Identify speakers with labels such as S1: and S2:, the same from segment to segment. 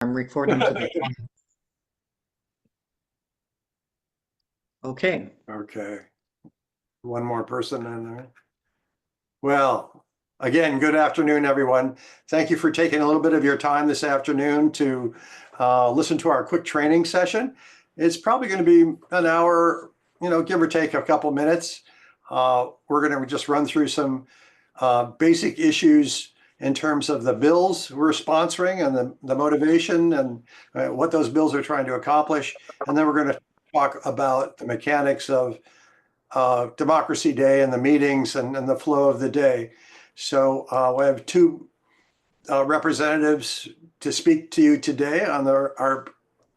S1: I'm recording to the phone. Okay.
S2: Okay. One more person in there. Well, again, good afternoon, everyone. Thank you for taking a little bit of your time this afternoon to listen to our quick training session. It's probably going to be an hour, give or take a couple minutes. We're going to just run through some basic issues in terms of the bills we're sponsoring and the motivation and what those bills are trying to accomplish. And then we're going to talk about the mechanics of Democracy Day and the meetings and the flow of the day. So we have two representatives to speak to you today on our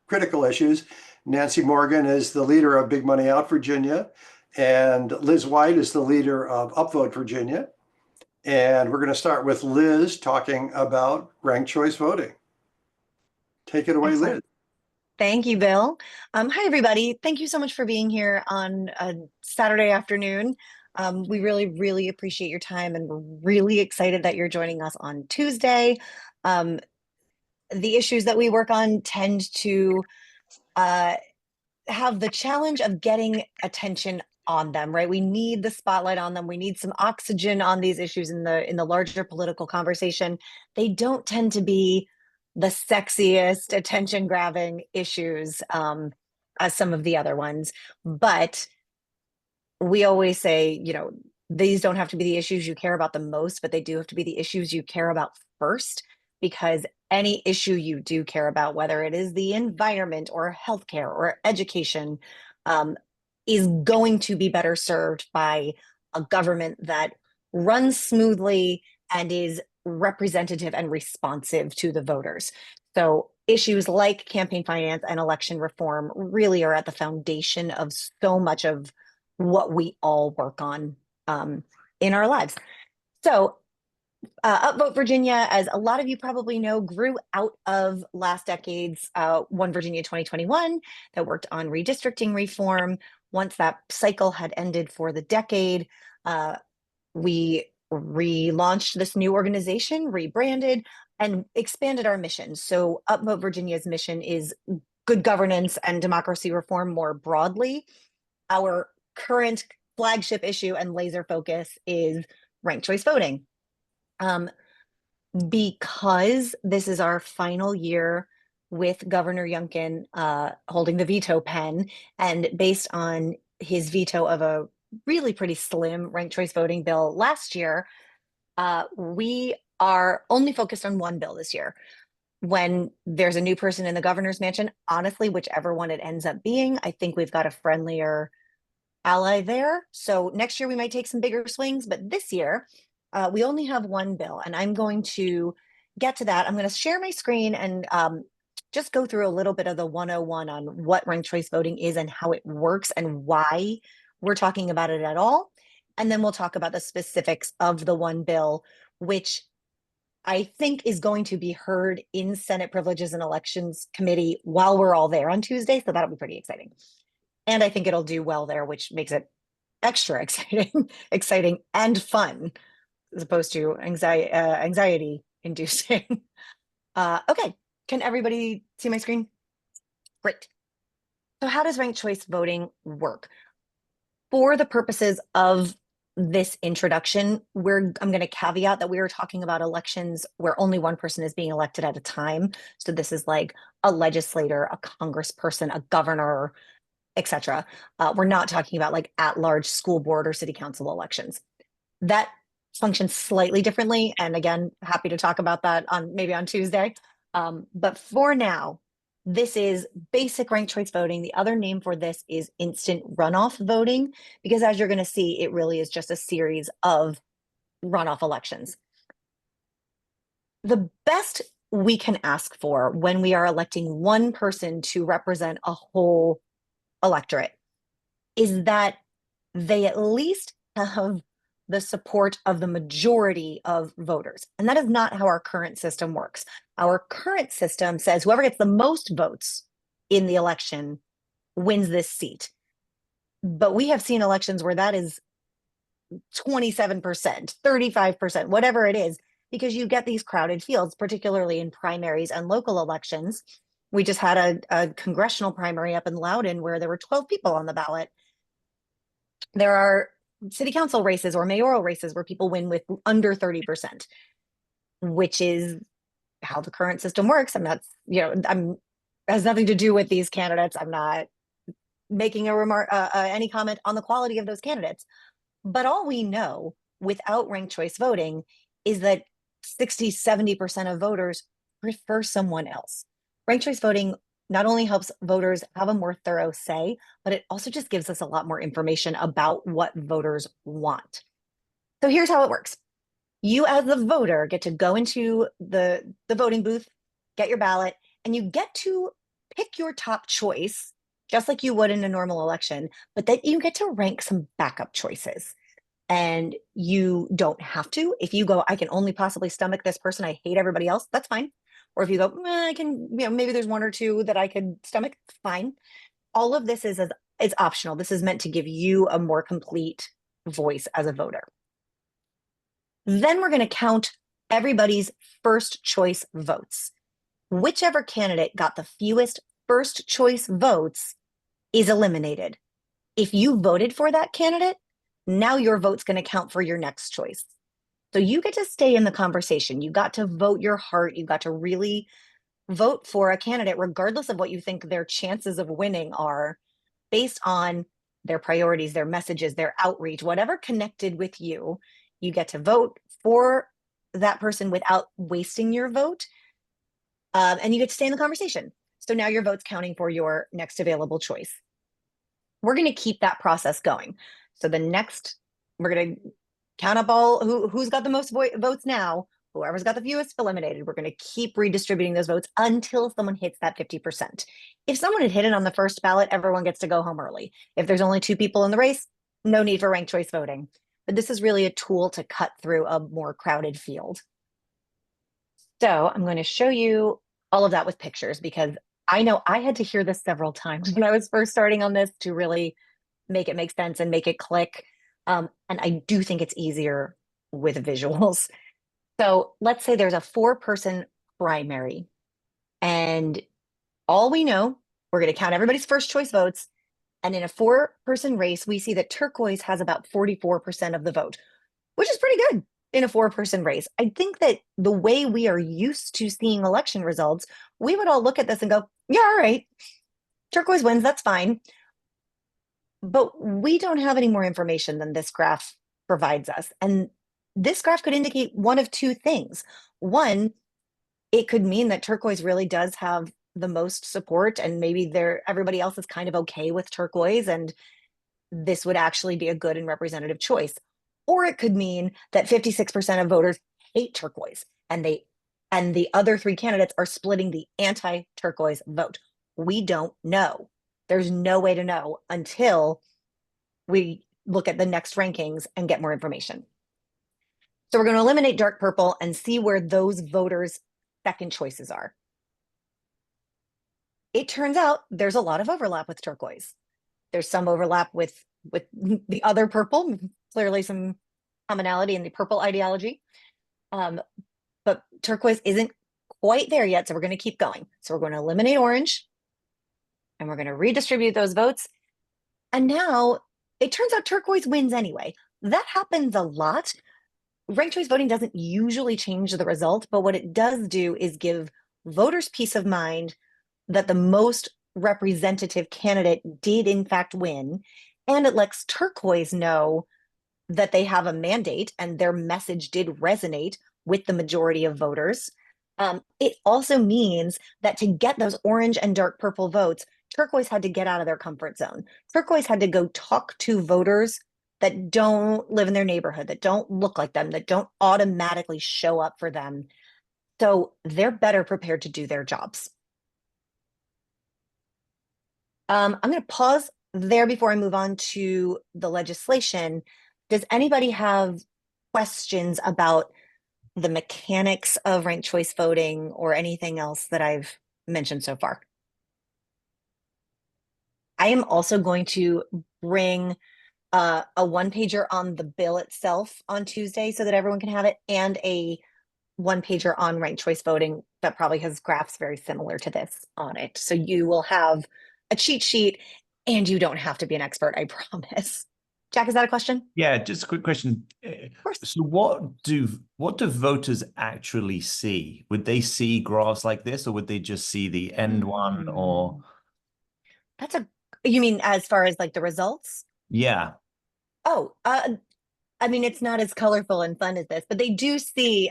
S2: critical issues. Nancy Morgan is the leader of Big Money Out Virginia, and Liz White is the leader of UpVote Virginia. And we're going to start with Liz talking about ranked choice voting. Take it away,
S3: Excellent.
S2: Liz.
S3: Thank you, Bill. Hi, everybody. Thank you so much for being here on a Saturday afternoon. We really, really appreciate your time, and we're really excited that you're joining us on Tuesday. The issues that we work on tend to have the challenge of getting attention on them, right? We need the spotlight on them. We need some oxygen on these issues in the larger political conversation. They don't tend to be the sexiest, attention-grabbing issues as some of the other ones. But we always say, these don't have to be the issues you care about the most, but they do have to be the issues you care about first, because any issue you do care about, whether it is the environment or healthcare or education, is going to be better served by a government that runs smoothly and is representative and responsive to the voters. So issues like campaign finance and election reform really are at the foundation of so much of what we all work on in our lives. So UpVote Virginia, as a lot of you probably know, grew out of last decade's One Virginia 2021 that worked on redistricting reform. Once that cycle had ended for the decade, we relaunched this new organization, rebranded, and expanded our mission. So UpVote Virginia's mission is good governance and democracy reform more broadly. Our current flagship issue and laser focus is ranked choice voting. Because this is our final year with Governor Youngkin holding the veto pen, and based on his veto of a really pretty slim ranked choice voting bill last year, we are only focused on one bill this year. When there's a new person in the governor's mansion, honestly, whichever one it ends up being, I think we've got a friendlier ally there. So next year we might take some bigger swings, but this year we only have one bill, and I'm going to get to that. I'm going to share my screen and just go through a little bit of the 101 on what ranked choice voting is and how it works and why we're talking about it at all. And then we'll talk about the specifics of the one bill, which I think is going to be heard in Senate Privileges and Elections Committee while we're all there on Tuesday. So that'll be pretty exciting. And I think it'll do well there, which makes it extra exciting and fun, as opposed to anxiety inducing. Okay, can everybody see my screen? Great. So how does ranked choice voting work? For the purposes of this introduction, I'm going to caveat that we are talking about elections where only one person is being elected at a time. So this is like a legislator, a congressperson, a governor, etc. We're not talking about like at-large school board or city council elections. That functions slightly differently. And again, happy to talk about that maybe on Tuesday. But for now, this is basic ranked choice voting. The other name for this is instant runoff voting, because as you're going to see, it really is just a series of runoff elections. The best we can ask for when we are electing one person to represent a whole electorate is that they at least have the support of the majority of voters. And that is not how our current system works. Our current system says whoever gets the most votes in the election wins this seat. But we have seen elections where that is 27%, 35%, whatever it is. because you get these crowded fields, particularly in primaries and local elections. We just had a congressional primary up in Loudoun where there were 12 people on the ballot. There are city council races or mayoral races where people win with under 30%, which is how the current system works. And that's, has nothing to do with these candidates. I'm not making a remark, any comment on the quality of those candidates. But all we know without ranked choice voting is that 60, 70% of voters prefer someone else. Ranked choice voting not only helps voters have a more thorough say, but it also just gives us a lot more information about what voters want. So here's how it works. You as the voter get to go into the voting booth, get your ballot, and you get to pick your top choice, just like you would in a normal election, but then you get to rank some backup choices. And you don't have to. If you go, I can only possibly stomach this person, I hate everybody else, that's fine. Or if you go, I can, maybe there's one or two that I could stomach, fine. All of this is optional. This is meant to give you a more complete voice as a voter. Then we're going to count everybody's first choice votes. Whichever candidate got the fewest first choice votes is eliminated. If you voted for that candidate, now your vote's going to count for your next choice. So you get to stay in the conversation. You got to vote your heart. You got to really vote for a candidate, regardless of what you think their chances of winning are, based on their priorities, their messages, their outreach, whatever connected with you. You get to vote for that person without wasting your vote. And you get to stay in the conversation. So now your vote's counting for your next available choice. We're going to keep that process going. So we're going to count up all who's got the most votes now. Whoever's got the fewest eliminated. We're going to keep redistributing those votes until someone hits that 50%. If someone had hit it on the first ballot, everyone gets to go home early. If there's only 2 people in the race, no need for ranked choice voting. But this is really a tool to cut through a more crowded field. So I'm going to show you all of that with pictures, because I know I had to hear this several times when I was first starting on this to really make it make sense and make it click. And I do think it's easier with visuals. So let's say there's a 4-person primary, and all we know, we're going to count everybody's first choice votes. And in a 4-person race, we see that turquoise has about 44% of the vote, which is pretty good in a 4-person race. I think that the way we are used to seeing election results, we would all look at this and go, yeah, all right, turquoise wins, that's fine. But we don't have any more information than this graph provides us. And this graph could indicate one of 2 things. One, it could mean that turquoise really does have the most support, and maybe everybody else is kind of okay with turquoise, and this would actually be a good and representative choice. Or it could mean that 56% of voters hate turquoise, and the other 3 candidates are splitting the anti-turquoise vote. We don't know. There's no way to know until we look at the next rankings and get more information. So we're going to eliminate dark purple and see where those voters' second choices are. It turns out there's a lot of overlap with turquoise. There's some overlap with the other purple, clearly some commonality in the purple ideology. But turquoise isn't quite there yet, so we're going to keep going. So we're going to eliminate orange, and we're going to redistribute those votes. And now it turns out turquoise wins anyway. That happens a lot. Ranked choice voting doesn't usually change the result, but what it does do is give voters peace of mind that the most representative candidate did in fact win. And it lets turquoise know that they have a mandate and their message did resonate with the majority of voters. It also means that to get those orange and dark purple votes, turquoise had to get out of their comfort zone. Turquoise had to go talk to voters that don't live in their neighborhood, that don't look like them, that don't automatically show up for them. So they're better prepared to do their jobs. I'm going to pause there before I move on to the legislation. Does anybody have questions about the mechanics of ranked choice voting or anything else that I've mentioned so far? I am also going to bring a 1-pager on the bill itself on Tuesday so that everyone can have it, and a one pager on ranked choice voting that probably has graphs very similar to this on it. So you will have a cheat sheet and you don't have to be an expert, I promise. Jack, is that a question?
S1: Yeah, just a quick question.
S3: Of course.
S1: So what do voters actually see? Would they see graphs like this, or would they just see the end one? Or
S3: That's you mean as far as like the results?
S1: yeah,
S3: Oh, I mean, it's not as colorful and fun as this, but they do see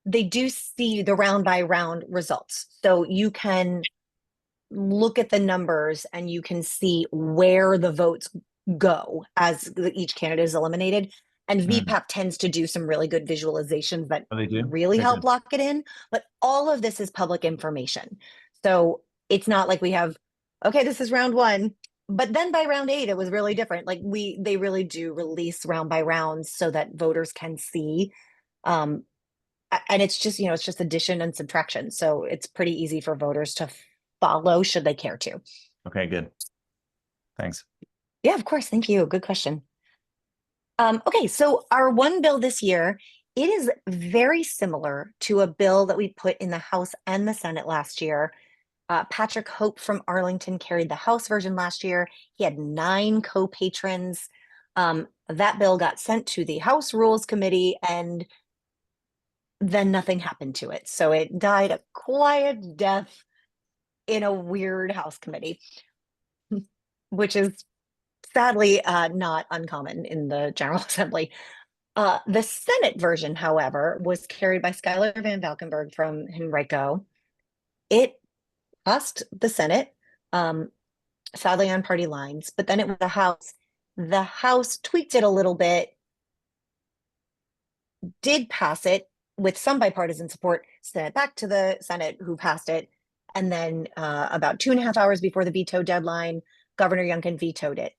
S3: the round by round results. So you can look at the numbers and you can see where the votes go as each candidate is eliminated. And VPAP tends to do some really good visualizations that
S1: oh, they do
S3: really
S1: Okay,
S3: help
S1: good.
S3: lock it in. But all of this is public information. So it's not like we have, okay, this is round one. But then by round 8, it was really different. Like they really do release round by round so that voters can see. Um, and it's just, it's just addition and subtraction. So it's pretty easy for voters to follow should they care to.
S1: Okay, good. Thanks.
S3: Yeah, of course. Thank you. Good question. Okay, so our one bill this year, it is very similar to a bill that we put in the House and the Senate last year. Patrick Hope from Arlington carried the House version last year. He had 9 co-patrons. That bill got sent to the House Rules Committee and then nothing happened to it. So it died a quiet death in a weird House committee, which is sadly not uncommon in the General Assembly. The Senate version, however, was carried by Schuyler Van Valkenburg from Henrico. It passed the Senate, sadly on party lines, but then it was the House. The House tweaked it a little bit, did pass it with some bipartisan support, sent it back to the Senate, who passed it. And then about 2.5 hours before the veto deadline, Governor Youngkin vetoed it.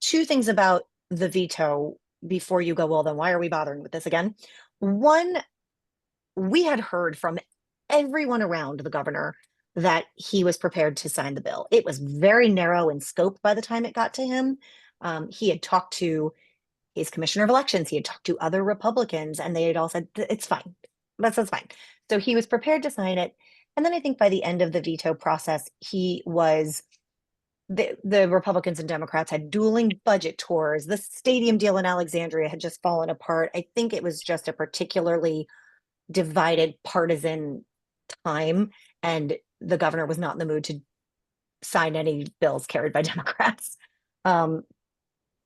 S3: 2 things about the veto before you go, well, then why are we bothering with this again? One, we had heard from everyone around the governor that he was prepared to sign the bill. It was very narrow in scope by the time it got to him. He had talked to his commissioner of elections. He had talked to other Republicans and they had all said, it's fine. That's fine. So he was prepared to sign it. And then I think by the end of the veto process, the Republicans and Democrats had dueling budget tours. The stadium deal in Alexandria had just fallen apart. I think it was just a particularly divided partisan time. And the governor was not in the mood to sign any bills carried by Democrats. And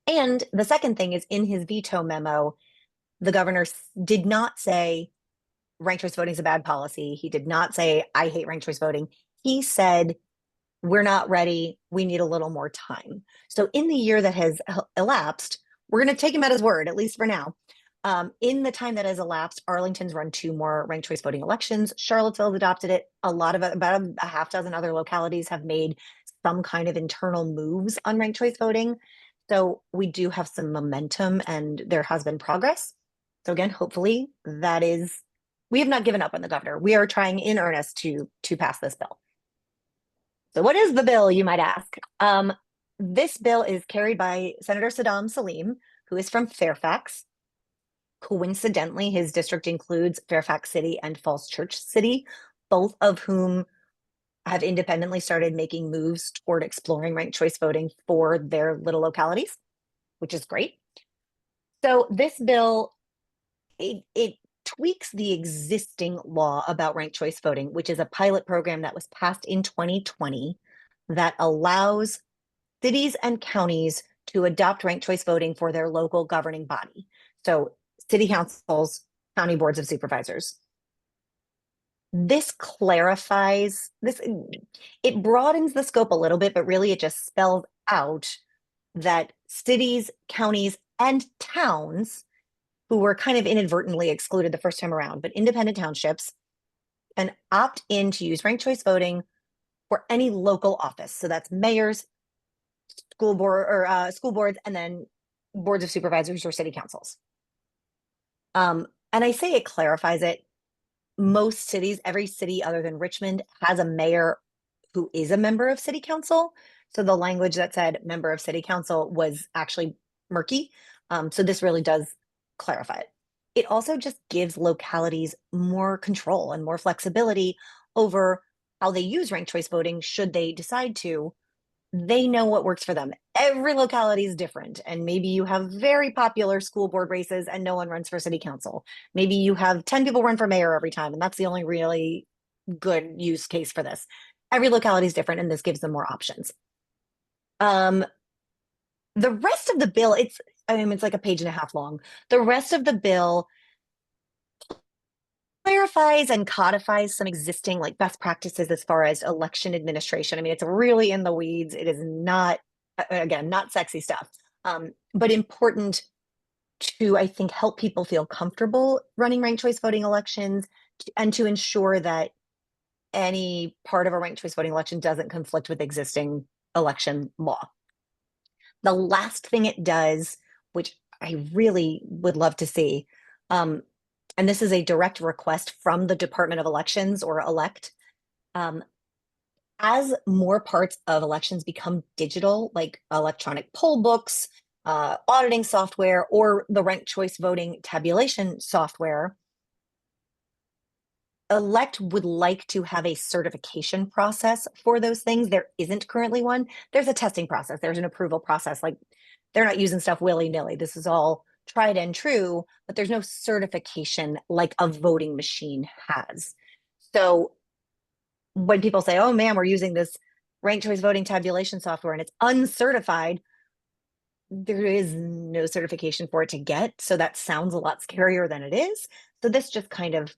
S3: the second thing is in his veto memo, the governor did not say ranked choice voting is a bad policy. He did not say, I hate ranked choice voting. He said, we're not ready. We need a little more time. So in the year that has elapsed, we're going to take him at his word, at least for now. In the time that has elapsed, Arlington's run 2 more ranked choice voting elections. Charlottesville's adopted it. About a half dozen other localities have made some kind of internal moves on ranked choice voting. So we do have some momentum and there has been progress. So again, hopefully we have not given up on the governor. We are trying in earnest to pass this bill. So what is the bill, you might ask? This bill is carried by Senator Saddam Salim, who is from Fairfax. Coincidentally, his district includes Fairfax City and Falls Church City, both of whom have independently started making moves toward exploring ranked choice voting for their little localities, which is great. So this bill, it tweaks the existing law about ranked choice voting, which is a pilot program that was passed in 2020 that allows cities and counties to adopt ranked choice voting for their local governing body. So city councils, county boards of supervisors. This clarifies this, it broadens the scope a little bit, but really it just spells out that cities, counties, and towns who were kind of inadvertently excluded the first time around, but independent townships can opt in to use ranked choice voting for any local office. So that's mayors, school boards, and then boards of supervisors or city councils. And I say it clarifies it. Most cities, every city other than Richmond has a mayor who is a member of city council. So the language that said member of city council was actually murky. So this really does clarify it. it also just gives localities more control and more flexibility over how they use ranked choice voting should they decide to. They know what works for them. Every locality is different. And maybe you have very popular school board races and no one runs for city council. Maybe you have 10 people run for mayor every time, and that's the only really good use case for this. Every locality is different, and this gives them more options. The rest of the bill, it's like a page and a half long. The rest of the bill clarifies and codifies some existing like best practices as far as election administration. I mean, it's really in the weeds. It is not, again, not sexy stuff, but important to, I think, help people feel comfortable running ranked choice voting elections and to ensure that any part of a ranked choice voting election doesn't conflict with existing election law. The last thing it does, which I really would love to see, and this is a direct request from the Department of Elections or elect, as more parts of elections become digital, like electronic poll books, auditing software, or the ranked choice voting tabulation software, elect would like to have a certification process for those things. There isn't currently one. There's a testing process. There's an approval process. Like, they're not using stuff willy-nilly. This is all tried and true, but there's no certification like a voting machine has. So when people say, oh man, we're using this ranked choice voting tabulation software and it's uncertified, there is no certification for it to get. So that sounds a lot scarier than it is. So this just kind of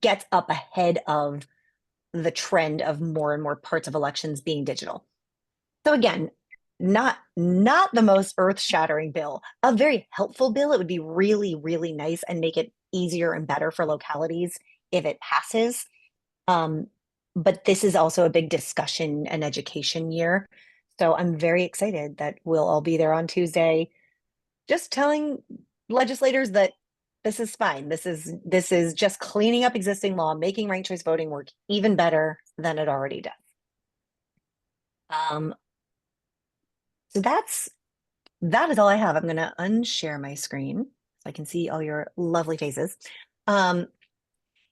S3: gets up ahead of the trend of more and more parts of elections being digital. So again, not the most earth-shattering bill, a very helpful bill. It would be really, really nice and make it easier and better for localities if it passes. But this is also a big discussion and education year. So I'm very excited that we'll all be there on Tuesday, just telling legislators that this is fine. This is just cleaning up existing law, making ranked choice voting work even better than it already does. So that is all I have. I'm going to unshare my screen so I can see all your lovely faces.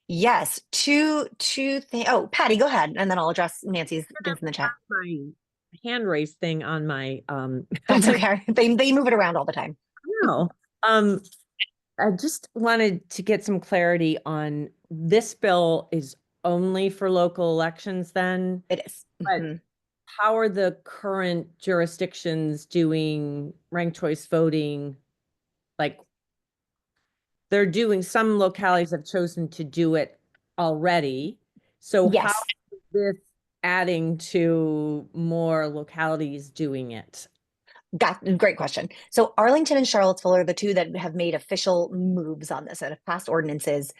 S3: Yes, two things. Oh, Patty, go ahead, and then I'll address Nancy's things in the chat.
S4: My hand raise thing on my
S3: That's okay. They move it around all the time.
S4: No. I just wanted to get some clarity on this bill is only for local elections then?
S3: It is.
S4: But how are the current jurisdictions doing ranked choice voting? Like, they're doing, some localities have chosen to do it already. So
S3: Yes.
S4: how is this adding to more localities doing it?
S3: Great question. So Arlington and Charlottesville are the two that have made official moves on this, that have passed ordinances,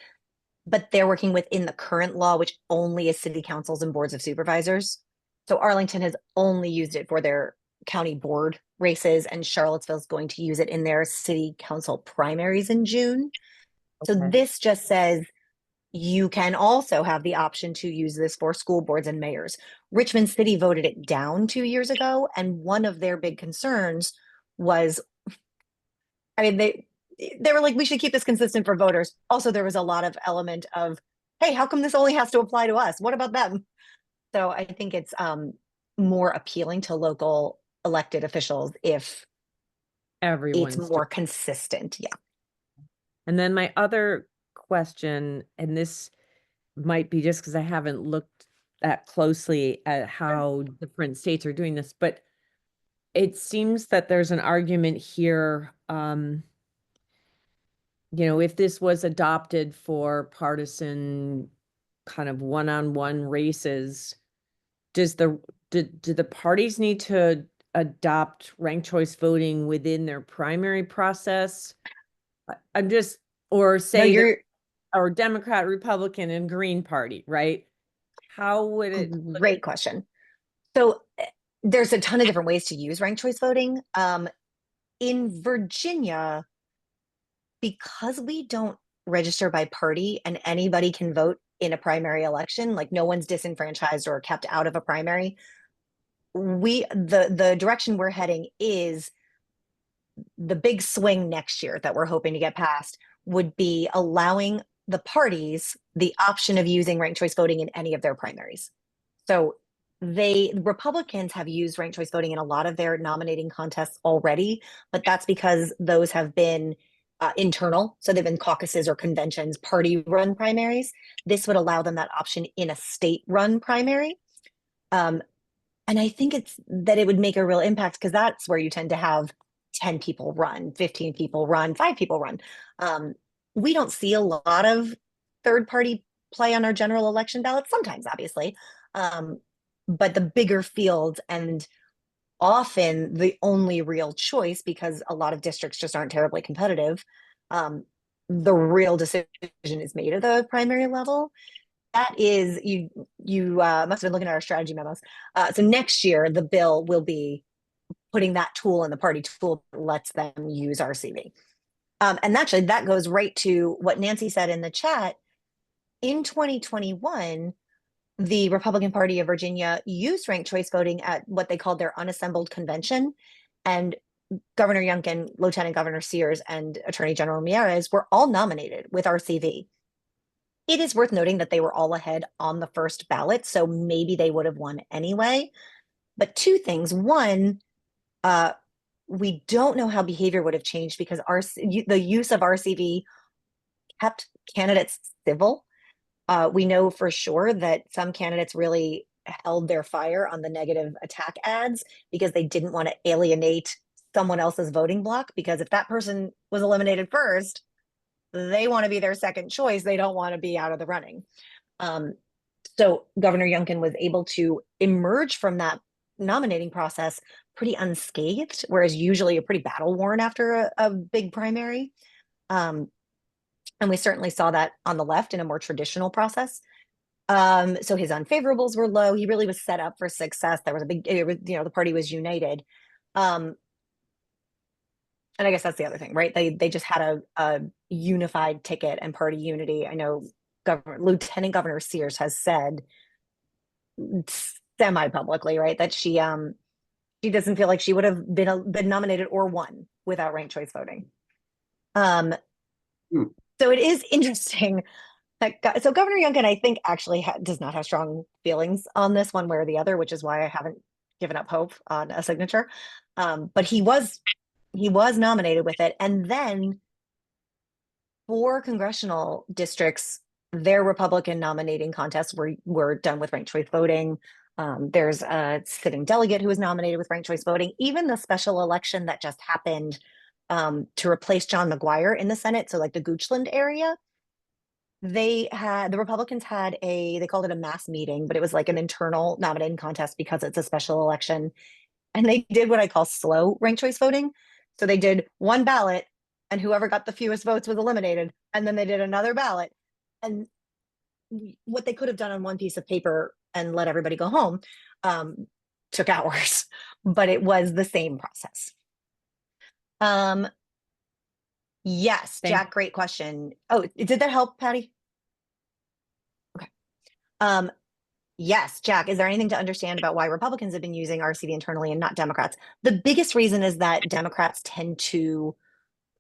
S3: but they're working within the current law, which only is city councils and boards of supervisors. So Arlington has only used it for their county board races, and Charlottesville is going to use it in their city council primaries in June. So this just says you can also have the option to use this for school boards and mayors. Richmond City voted it down 2 years ago, and one of their big concerns was, I mean, they were like, we should keep this consistent for voters. Also, there was a lot of element of, hey, how come this only has to apply to us? What about them? So I think it's more appealing to local elected officials if
S4: Everyone's
S3: it's more consistent. Yeah.
S4: And then my other question, and this might be just because I haven't looked that closely at how different states are doing this, but it seems that there's an argument here, if this was adopted for partisan kind of one-on-one races, do the parties need to adopt ranked choice voting within their primary process? I'm just, or say, or Democrat, Republican, and Green Party, right? How would it?
S3: Great question. So there's a ton of different ways to use ranked choice voting. In Virginia, because we don't register by party and anybody can vote in a primary election, like no one's disenfranchised or kept out of a primary, the direction we're heading is the big swing next year that we're hoping to get past would be allowing the parties the option of using ranked choice voting in any of their primaries. So Republicans have used ranked choice voting in a lot of their nominating contests already, but that's because those have been internal. So they've been caucuses or conventions, party run primaries. This would allow them that option in a state run primary. And I think it would make a real impact because that's where you tend to have 10 people run, 15 people run, 5 people run. We don't see a lot of third party play on our general election ballots, sometimes, obviously. But the bigger fields and often the only real choice, because a lot of districts just aren't terribly competitive, the real decision is made at the primary level. That is, you must have been looking at our strategy memos. So next year, the bill will be putting that tool in the party tool that lets them use RCV. And actually, that goes right to what Nancy said in the chat. In 2021, the Republican Party of Virginia used ranked choice voting at what they called their unassembled convention. And Governor Youngkin, Lieutenant Governor Sears, and Attorney General Miyares were all nominated with RCV. It is worth noting that they were all ahead on the first ballot, so maybe they would have won anyway. But two things. One, we don't know how behavior would have changed because the use of RCV kept candidates civil. We know for sure that some candidates really held their fire on the negative attack ads because they didn't want to alienate someone else's voting block, because if that person was eliminated first, they want to be their second choice. They don't want to be out of the running. So Governor Youngkin was able to emerge from that nominating process pretty unscathed, whereas usually you're pretty battle worn after a big primary. And we certainly saw that on the left in a more traditional process. So his unfavorables were low. He really was set up for success. There was the party was united. And I guess that's the other thing, right? They just had a unified ticket and party unity. I know Lieutenant Governor Sears has said semi-publicly, right, that she doesn't feel like she would have been nominated or won without ranked choice voting. So it is interesting that Governor Youngkin, I think, actually does not have strong feelings on this one way or the other, which is why I haven't given up hope on a signature. But he was nominated with it. And then 4 congressional districts, their Republican nominating contests were done with ranked choice voting. There's a sitting delegate who was nominated with ranked choice voting. Even the special election that just happened to replace John McGuire in the Senate, so like the Goochland area, the Republicans had they called it a mass meeting, but it was like an internal nominating contest because it's a special election. And they did what I call slow ranked choice voting. So they did one ballot and whoever got the fewest votes was eliminated. And then they did another ballot. And what they could have done on one piece of paper and let everybody go home took hours, but it was the same process. Yes, Jack, great question. Oh, did that help, Patty? Okay. Yes, Jack, is there anything to understand about why Republicans have been using RCV internally and not Democrats? The biggest reason is that Democrats tend to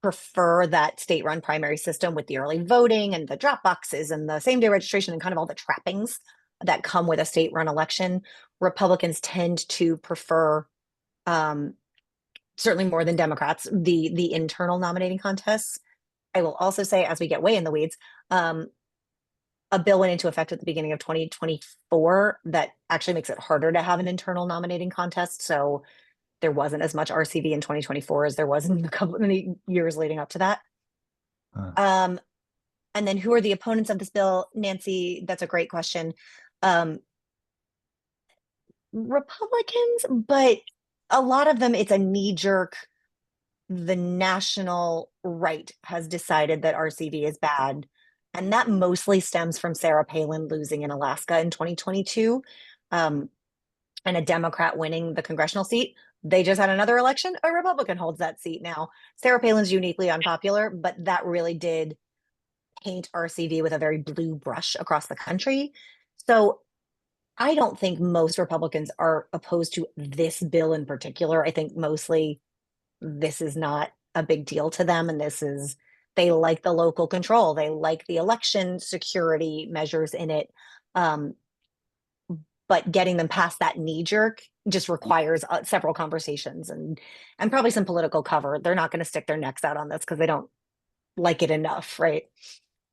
S3: prefer that state-run primary system with the early voting and the drop boxes and the same-day registration and kind of all the trappings that come with a state-run election. Republicans tend to prefer, certainly more than Democrats, the internal nominating contests. I will also say, as we get way in the weeds, a bill went into effect at the beginning of 2024 that actually makes it harder to have an internal nominating contest. So there wasn't as much RCV in 2024 as there was in the years leading up to that. And then who are the opponents of this bill? Nancy, that's a great question. Republicans, but a lot of them, it's a knee-jerk. The national right has decided that RCV is bad. And that mostly stems from Sarah Palin losing in Alaska in 2022 and a Democrat winning the congressional seat. They just had another election. A Republican holds that seat now. Sarah Palin's uniquely unpopular, but that really did paint RCV with a very blue brush across the country. So I don't think most Republicans are opposed to this bill in particular. I think mostly this is not a big deal to them. And this is They like the local control. They like the election security measures in it. But getting them past that knee jerk just requires several conversations and probably some political cover. They're not going to stick their necks out on this because they don't like it enough, right?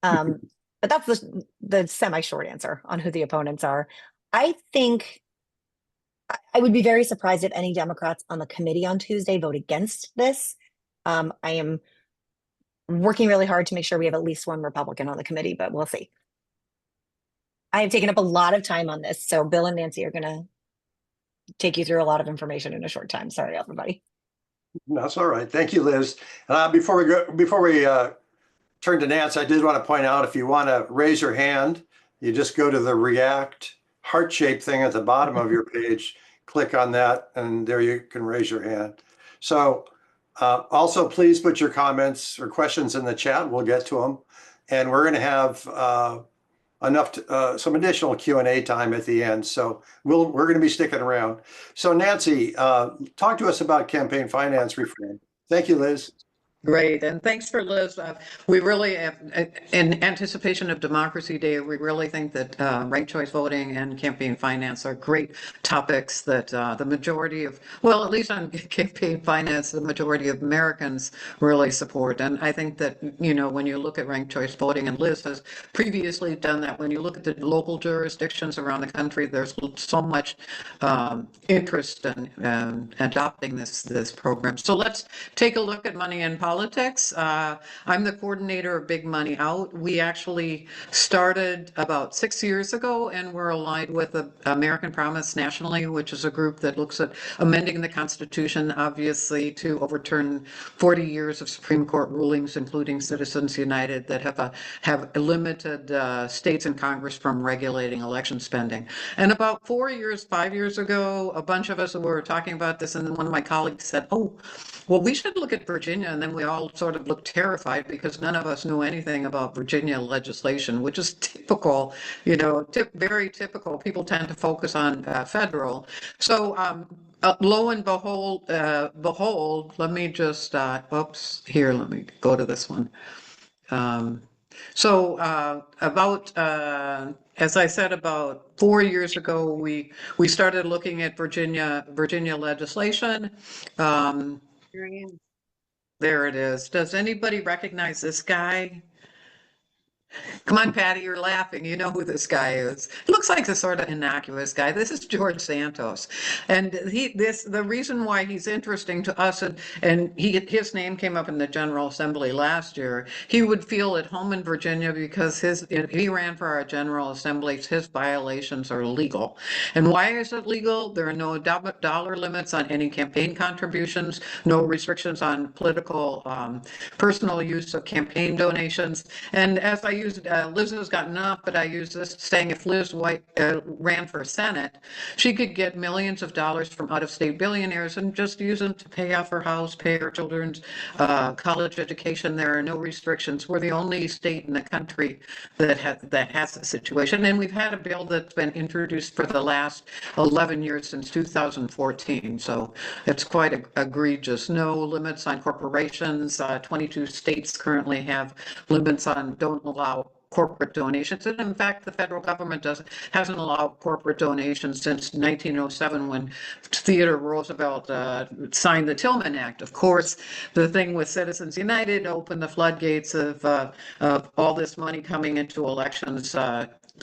S3: But that's the semi-short answer on who the opponents are. I think I would be very surprised if any Democrats on the committee on Tuesday vote against this. I am working really hard to make sure we have at least one Republican on the committee, but we'll see. I have taken up a lot of time on this, so Bill and Nancy are going to take you through a lot of information in a short time. Sorry, everybody.
S2: That's all right. Thank you, Liz. Before we turn to Nancy, I did want to point out, if you want to raise your hand, you just go to the React heart-shaped thing at the bottom of your page, click on that, and there you can raise your hand. So also, please put your comments or questions in the chat. We'll get to them. And we're going to have some additional Q&A time at the end. So we're going to be sticking around. So Nancy, talk to us about campaign finance reform. Thank you, Liz.
S5: Great, and thanks for Liz. We really, in anticipation of Democracy Day, we really think that ranked choice voting and campaign finance are great topics that the majority of, well, at least on campaign finance, the majority of Americans really support. And I think that, you know, when you look at ranked choice voting, and Liz has previously done that, when you look at the local jurisdictions around the country, there's so much interest in adopting this program. So let's take a look at money and politics. I'm the coordinator of Big Money Out. We actually started about 6 years ago, and we're aligned with the American Promise nationally, which is a group that looks at amending the Constitution, obviously, to overturn 40 years of Supreme Court rulings, including Citizens United, that have limited states and Congress from regulating election spending. And about 5 years ago, a bunch of us were talking about this, and then one of my colleagues said, "Oh, well, we should look at Virginia." And then we all sort of looked terrified because none of us knew anything about Virginia legislation, which is typical, you know, very typical. People tend to focus on federal. So lo and behold, let me just, oops, here, let me go to this one. As I said, about 4 years ago, we started looking at Virginia legislation. There it is. Does anybody recognize this guy? Come on, Patty, you're laughing. You know who this guy is. He looks like a sort of innocuous guy. This is George Santos. And the reason why he's interesting to us, and his name came up in the General Assembly last year, he would feel at home in Virginia because he ran for our General Assembly. His violations are legal. And why is it legal? There are no dollar limits on any campaign contributions, no restrictions on political personal use of campaign donations. And as I Liz has gotten up, but I use this saying, if Liz White ran for Senate, she could get millions of dollars from out-of-state billionaires and just use them to pay off her house, pay her children's college education. There are no restrictions. We're the only state in the country that has a situation. And we've had a bill that's been introduced for the last 11 years, since 2014. So it's quite egregious. No limits on corporations. 22 states currently have limits on, don't allow corporate donations. And in fact, the federal government hasn't allowed corporate donations since 1907, when Theodore Roosevelt signed the Tillman Act. Of course, the thing with Citizens United opened the floodgates of all this money coming into elections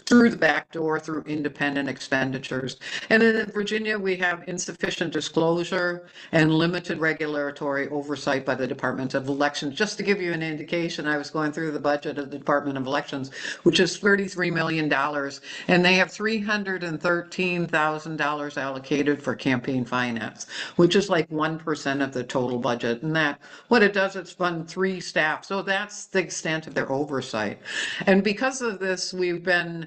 S5: through the back door, through independent expenditures. And then in Virginia, we have insufficient disclosure and limited regulatory oversight by the Department of Elections. Just to give you an indication, I was going through the budget of the Department of Elections, which is $33 million, and they have $313,000 allocated for campaign finance, which is like 1% of the total budget. And that, what it does, it's fund 3 staff. So that's the extent of their oversight. And because of this, we've been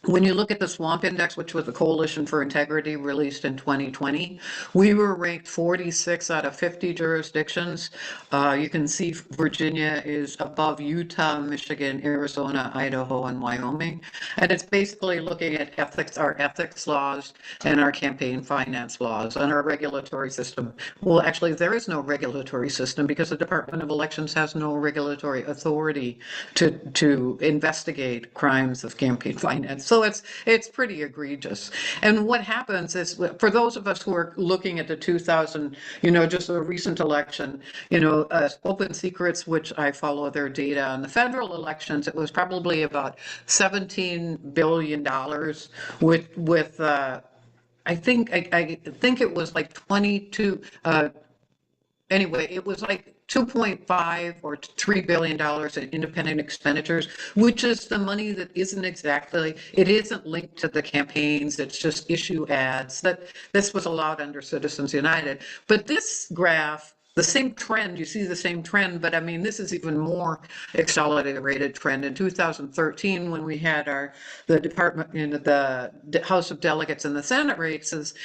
S5: When you look at the Swamp Index, which was the Coalition for Integrity released in 2020, we were ranked 46 out of 50 jurisdictions. You can see Virginia is above Utah, Michigan, Arizona, Idaho, and Wyoming. And it's basically looking at ethics, our ethics laws and our campaign finance laws and our regulatory system. Well, actually, there is no regulatory system because the Department of Elections has no regulatory authority to investigate crimes of campaign finance. So it's pretty egregious. And what happens is, for those of us who are looking at the 2000, just a recent election, Open Secrets, which I follow their data on the federal elections, it was probably about $17 billion with I think it was like 22. Anyway, it was like 2.5 or $3 billion in independent expenditures, which is the money that it isn't linked to the campaigns. It's just issue ads. That this was allowed under Citizens United. But this graph, the same trend, you see the same trend, but I mean, this is even more accelerated trend. In 2013, when we had the department in the House of Delegates and the Senate races,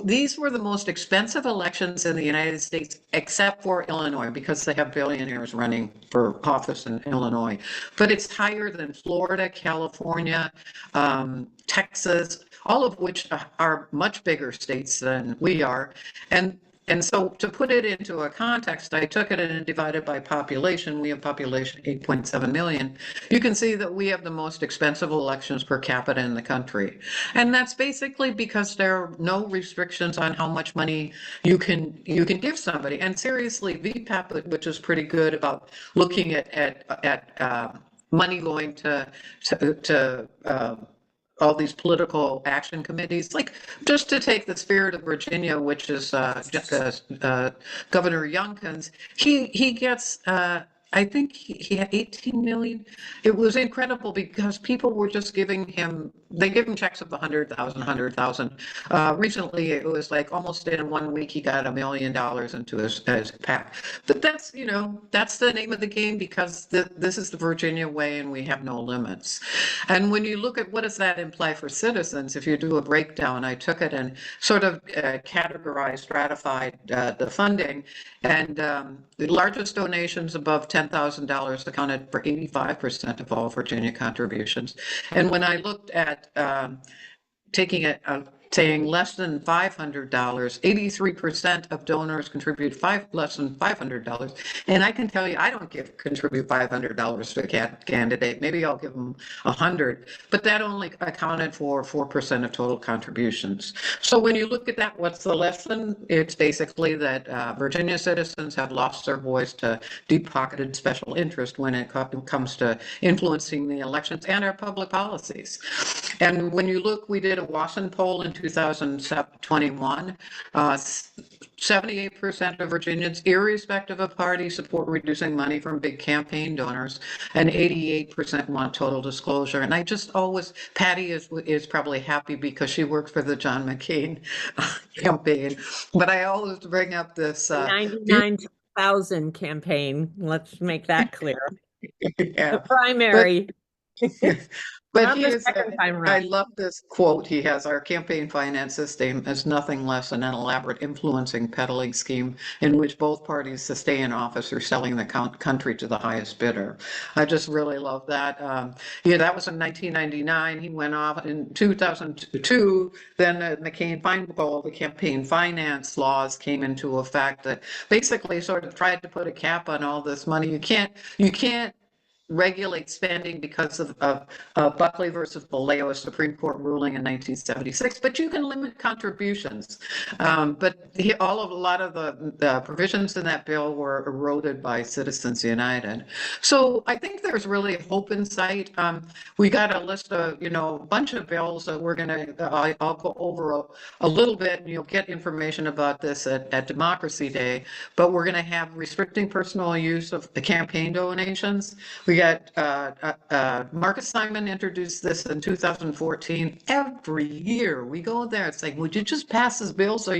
S5: these were the most expensive elections in the United States, except for Illinois, because they have billionaires running for office in Illinois. But it's higher than Florida, California, Texas, all of which are much bigger states than we are. And so to put it into a context, I took it and divided by population. We have population 8.7 million. You can see that we have the most expensive elections per capita in the country. And that's basically because there are no restrictions on how much money you can give somebody. And seriously, VPAP, which is pretty good about looking at money going to all these political action committees, like just to take the spirit of Virginia, which is Governor Youngkin's, he gets, I think he had 18 million. It was incredible because people were just they give him checks of 100,000. Recently, it was like almost in 1 week, he got $1 million into his PAC. But that's the name of the game, because this is the Virginia way and we have no limits. And when you look at what does that imply for citizens, if you do a breakdown, I took it and sort of stratified the funding. And the largest donations above $10,000 accounted for 85% of all Virginia contributions. And when I looked at saying less than $500, 83% of donors contribute less than $500. And I can tell you, I don't contribute $500 to a candidate. Maybe I'll give them 100, but that only accounted for 4% of total contributions. So when you look at that, what's the lesson? It's basically that Virginia citizens have lost their voice to deep-pocketed special interest when it comes to influencing the elections and our public policies. And when you look, we did a Wasson poll in 2021. 78% of Virginians, irrespective of party, support reducing money from big campaign donors, and 88% want total disclosure. And I just always, Patty is probably happy because she worked for the John McCain campaign. But I always bring up this
S4: 99,000 campaign. Let's make that clear.
S5: Yeah.
S4: The primary.
S5: But I love this quote he has: "Our campaign finance system is nothing less than an elaborate influencing peddling scheme in which both parties to stay in office are selling the country to the highest bidder." I just really love that. That was in 1999. He went off in 2002. Then the McCain poll, the campaign finance laws came into effect that basically sort of tried to put a cap on all this money. You can't regulate spending because of Buckley versus Valeo, a Supreme Court ruling in 1976, but you can limit contributions. But a lot of the provisions in that bill were eroded by Citizens United. So I think there's really hope in sight. We got a list of, a bunch of bills that we're I'll go over a little bit, and you'll get information about this at Democracy Day, but we're gonna have restricting personal use of the campaign donations. We got Marcus Simon introduced this in 2014. Every year we go there, it's like, would you just pass this bill so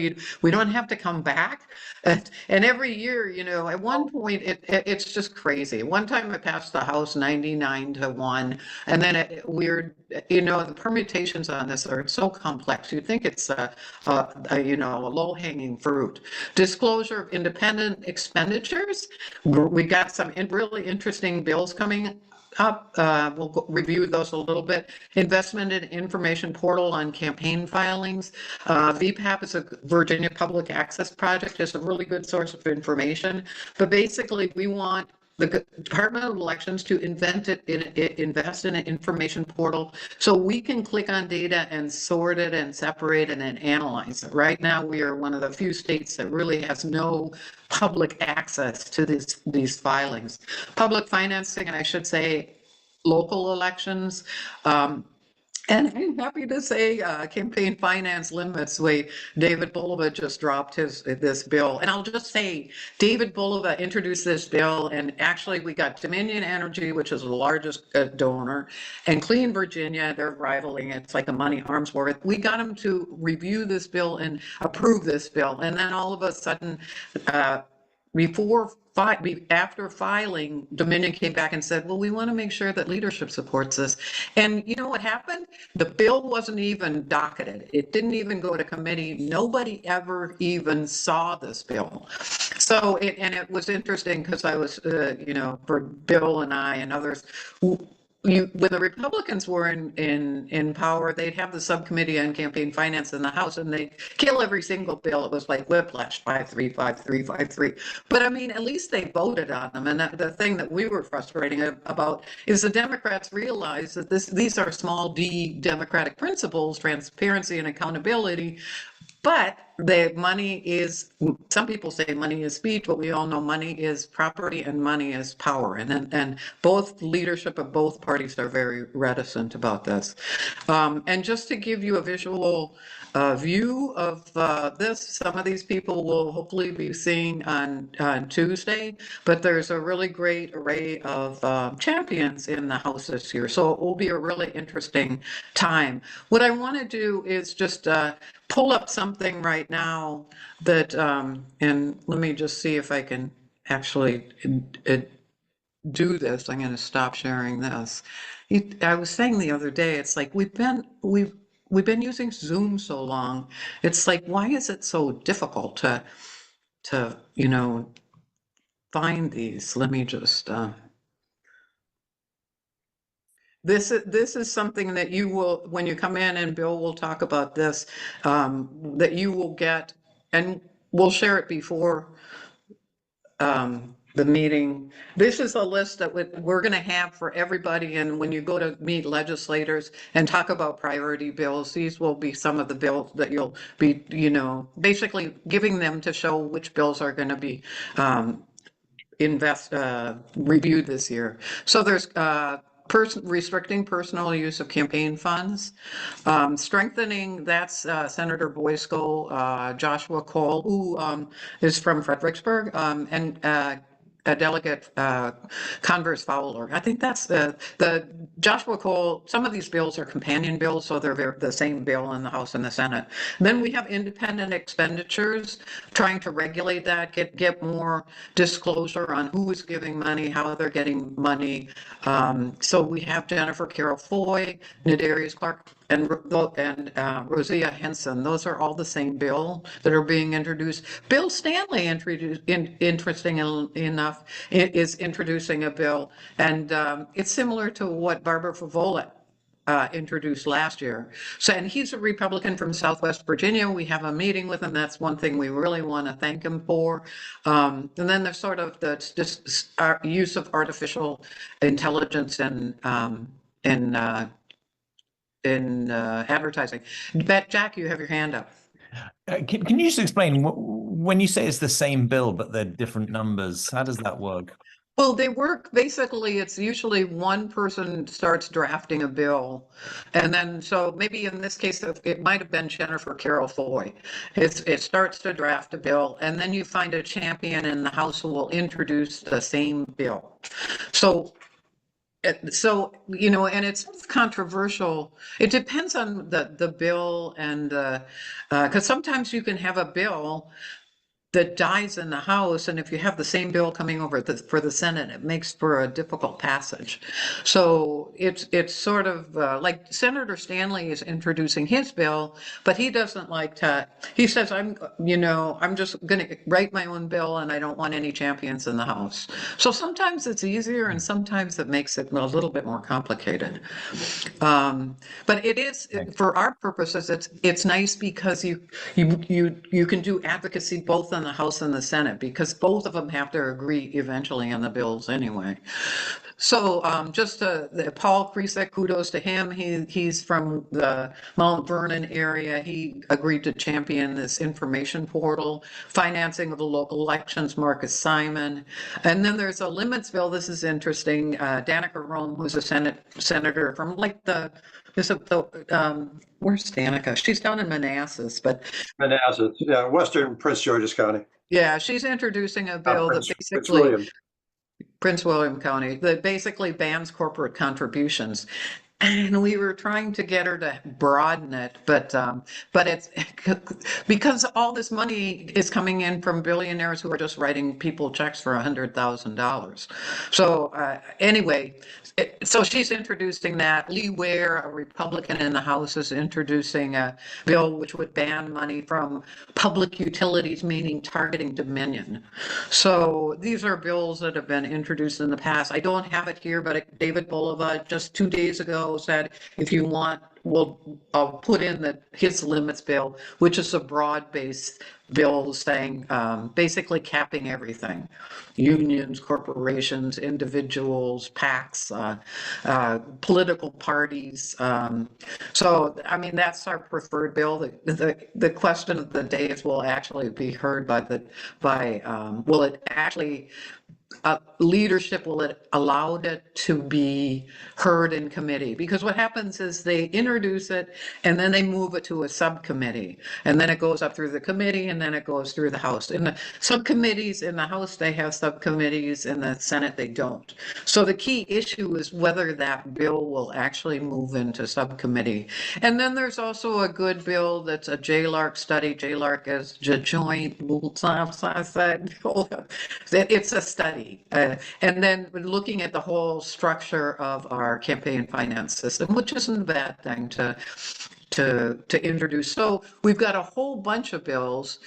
S5: we don't have to come back? And every year, at one point it's just crazy. One time I passed the House 99-1, and then weird you know, the permutations on this are so complex. You'd think it's you know, a low-hanging fruit. Disclosure of independent expenditures. We got some really interesting bills coming up. We'll review those a little bit. Investment in information portal on campaign filings. VPAP is a Virginia Public Access Project. It's a really good source of information. But basically, we want the Department of Elections to invest in an information portal so we can click on data and sort it and separate it and analyze it. Right now, we are one of the few states that really has no public access to these filings. Public financing, and I should say local elections. And I'm happy to say campaign finance limits. David Bulova just dropped this bill. And I'll just say, David Bulova introduced this bill, and actually we got Dominion Energy, which is the largest donor, and Clean Virginia, they're rivaling. It's like a money arms war. We got them to review this bill and approve this bill. And then all of a sudden, after filing, Dominion came back and said, well, we want to make sure that leadership supports this. And you know what happened? The bill wasn't even docketed. It didn't even go to committee. Nobody ever even saw this bill. So, it was interesting because I was, you know, for Bill and I and others, when the Republicans were in power, they'd have the subcommittee on campaign finance in the House, and they'd kill every single bill. It was like whiplash, 5-3, 5-3, 5-3. But I mean, at least they voted on them. And the thing that we were frustrating about is the Democrats realized that these are small d democratic principles, transparency and accountability. But the money is, some people say money is speech, but we all know money is property and money is power. And both leadership of both parties are very reticent about this. And just to give you a visual view of this, some of these people will hopefully be seeing on Tuesday, but there's a really great array of champions in the House this year. So it will be a really interesting time. What I want to do is just pull up something right now that, and let me just see if I can actually do this. I'm going to stop sharing this. I was saying the other day, it's like we've been using Zoom so long. It's like, why is it so difficult to you know, find these? Let me just. This is something that you will, when you come in, and Bill will talk about this, that you will get, and we'll share it before the meeting. This is a list that we're going to have for everybody, and when you go to meet legislators and talk about priority bills, these will be some of the bills that you'll be, you know, basically giving them to show which bills are going to be reviewed this year. So there's restricting personal use of campaign funds, strengthening, that's Senator Boysko, Joshua Cole, who is from Fredericksburg, and Delegate Converse Fowler. I think that's the Joshua Cole. Some of these bills are companion bills, so they're the same bill in the House and the Senate. Then we have independent expenditures, trying to regulate that, get more disclosure on who is giving money, how they're getting money. So we have Jennifer Carroll Foy, Nadarius Clark, and Rosia Henson. Those are all the same bill that are being introduced. Bill Stanley interesting enough, is introducing a bill, and it's similar to what Barbara Favola introduced last year. So, and he's a Republican from Southwest Virginia. We have a meeting with him. That's one thing we really want to thank him for. And then there's sort of just our use of artificial intelligence in advertising. Jack, you have your hand up.
S1: Can you just explain, when you say it's the same bill but they're different numbers, how does that work?
S5: Well, they work, basically, it's usually one person starts drafting a bill. And then, so maybe in this case, it might have been Jennifer Carroll Foy. It starts to draft a bill, and then you find a champion in the House who will introduce the same bill. So, you know, and it's controversial. It depends on the bill, and because sometimes you can have a bill that dies in the House, and if you have the same bill coming over for the Senate, it makes for a difficult passage. So it's sort of like Senator Stanley is introducing his bill, but he doesn't like to. He says, I'm just going to write my own bill, and I don't want any champions in the House. So sometimes it's easier, and sometimes it makes it a little bit more complicated. But it is, for our purposes, it's nice because you can do advocacy both in the House and the Senate, because both of them have to agree eventually on the bills anyway. So just Paul Kresek, kudos to him. He's from the Mount Vernon area. He agreed to champion this information portal, financing of the local elections, Marcus Simon. And then there's a limits bill. This is interesting. Danica Rome, who's a senator from like where's Danica? She's down in Manassas, but
S2: Manassas, yeah, Western Prince George's County.
S5: yeah, she's introducing a bill that basically Prince William County that basically bans corporate contributions. And we were trying to get her to broaden it, but it's because all this money is coming in from billionaires who are just writing people checks for $100,000. So anyway, so she's introducing that. Lee Ware, a Republican in the House, is introducing a bill which would ban money from public utilities, meaning targeting Dominion. So these are bills that have been introduced in the past. I don't have it here, but David Bulova just 2 days ago said, if you want, I'll put in his limits bill, which is a broad-based bill saying basically capping everything: unions, corporations, individuals, PACs, political parties. So I mean, that's our preferred bill. The question of the day is, will actually be heard will it actually leadership, will it allow it to be heard in committee? Because what happens is they introduce it and then they move it to a subcommittee, and then it goes up through the committee, and then it goes through the House. In the subcommittees in the House, they have subcommittees. In the Senate, they don't. So the key issue is whether that bill will actually move into subcommittee. And then there's also a good bill that's a JLARC study. JLARC is joint. It's a study. And then looking at the whole structure of our campaign finance system, which isn't a bad thing to introduce. So we've got a whole bunch of bills.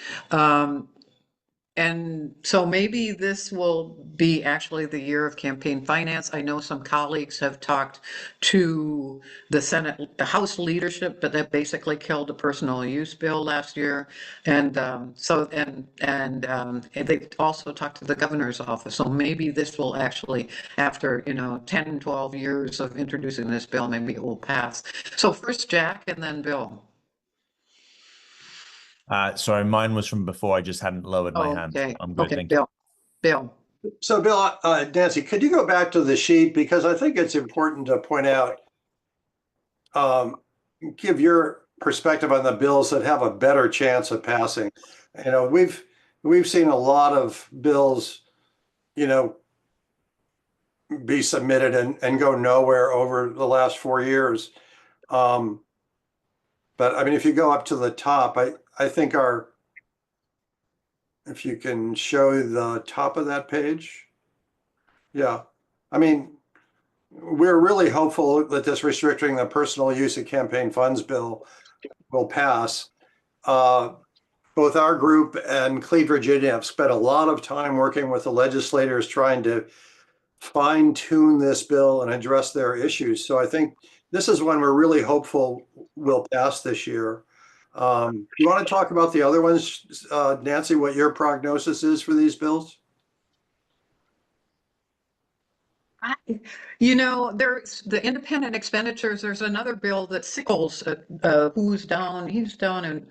S5: And so maybe this will be actually the year of campaign finance. I know some colleagues have talked to the House leadership, but that basically killed a personal use bill last year. And they've also talked to the governor's office. So maybe this will actually, after 10, 12 years of introducing this bill, maybe it will pass. So first Jack and then Bill.
S1: Sorry, mine was from before. I just hadn't lowered my hand. I'm good.
S5: Okay,
S1: Thank you.
S5: Bill.
S2: So Bill, Nancy, could you go back to the sheet? Because I think it's important to point out, give your perspective on the bills that have a better chance of passing. We've seen a lot of bills, be submitted and go nowhere over the last 4 years. But I mean, if you go up to the top, I think if you can show the top of that page. Yeah. I mean, we're really hopeful that this restricting the personal use of campaign funds bill will pass. Both our group and Clean Virginia have spent a lot of time working with the legislators trying to fine tune this bill and address their issues. So I think this is one we're really hopeful will pass this year. You want to talk about the other ones, Nancy, what your prognosis is for these bills?
S5: There's the independent expenditures. There's another bill that Sickles, he's down in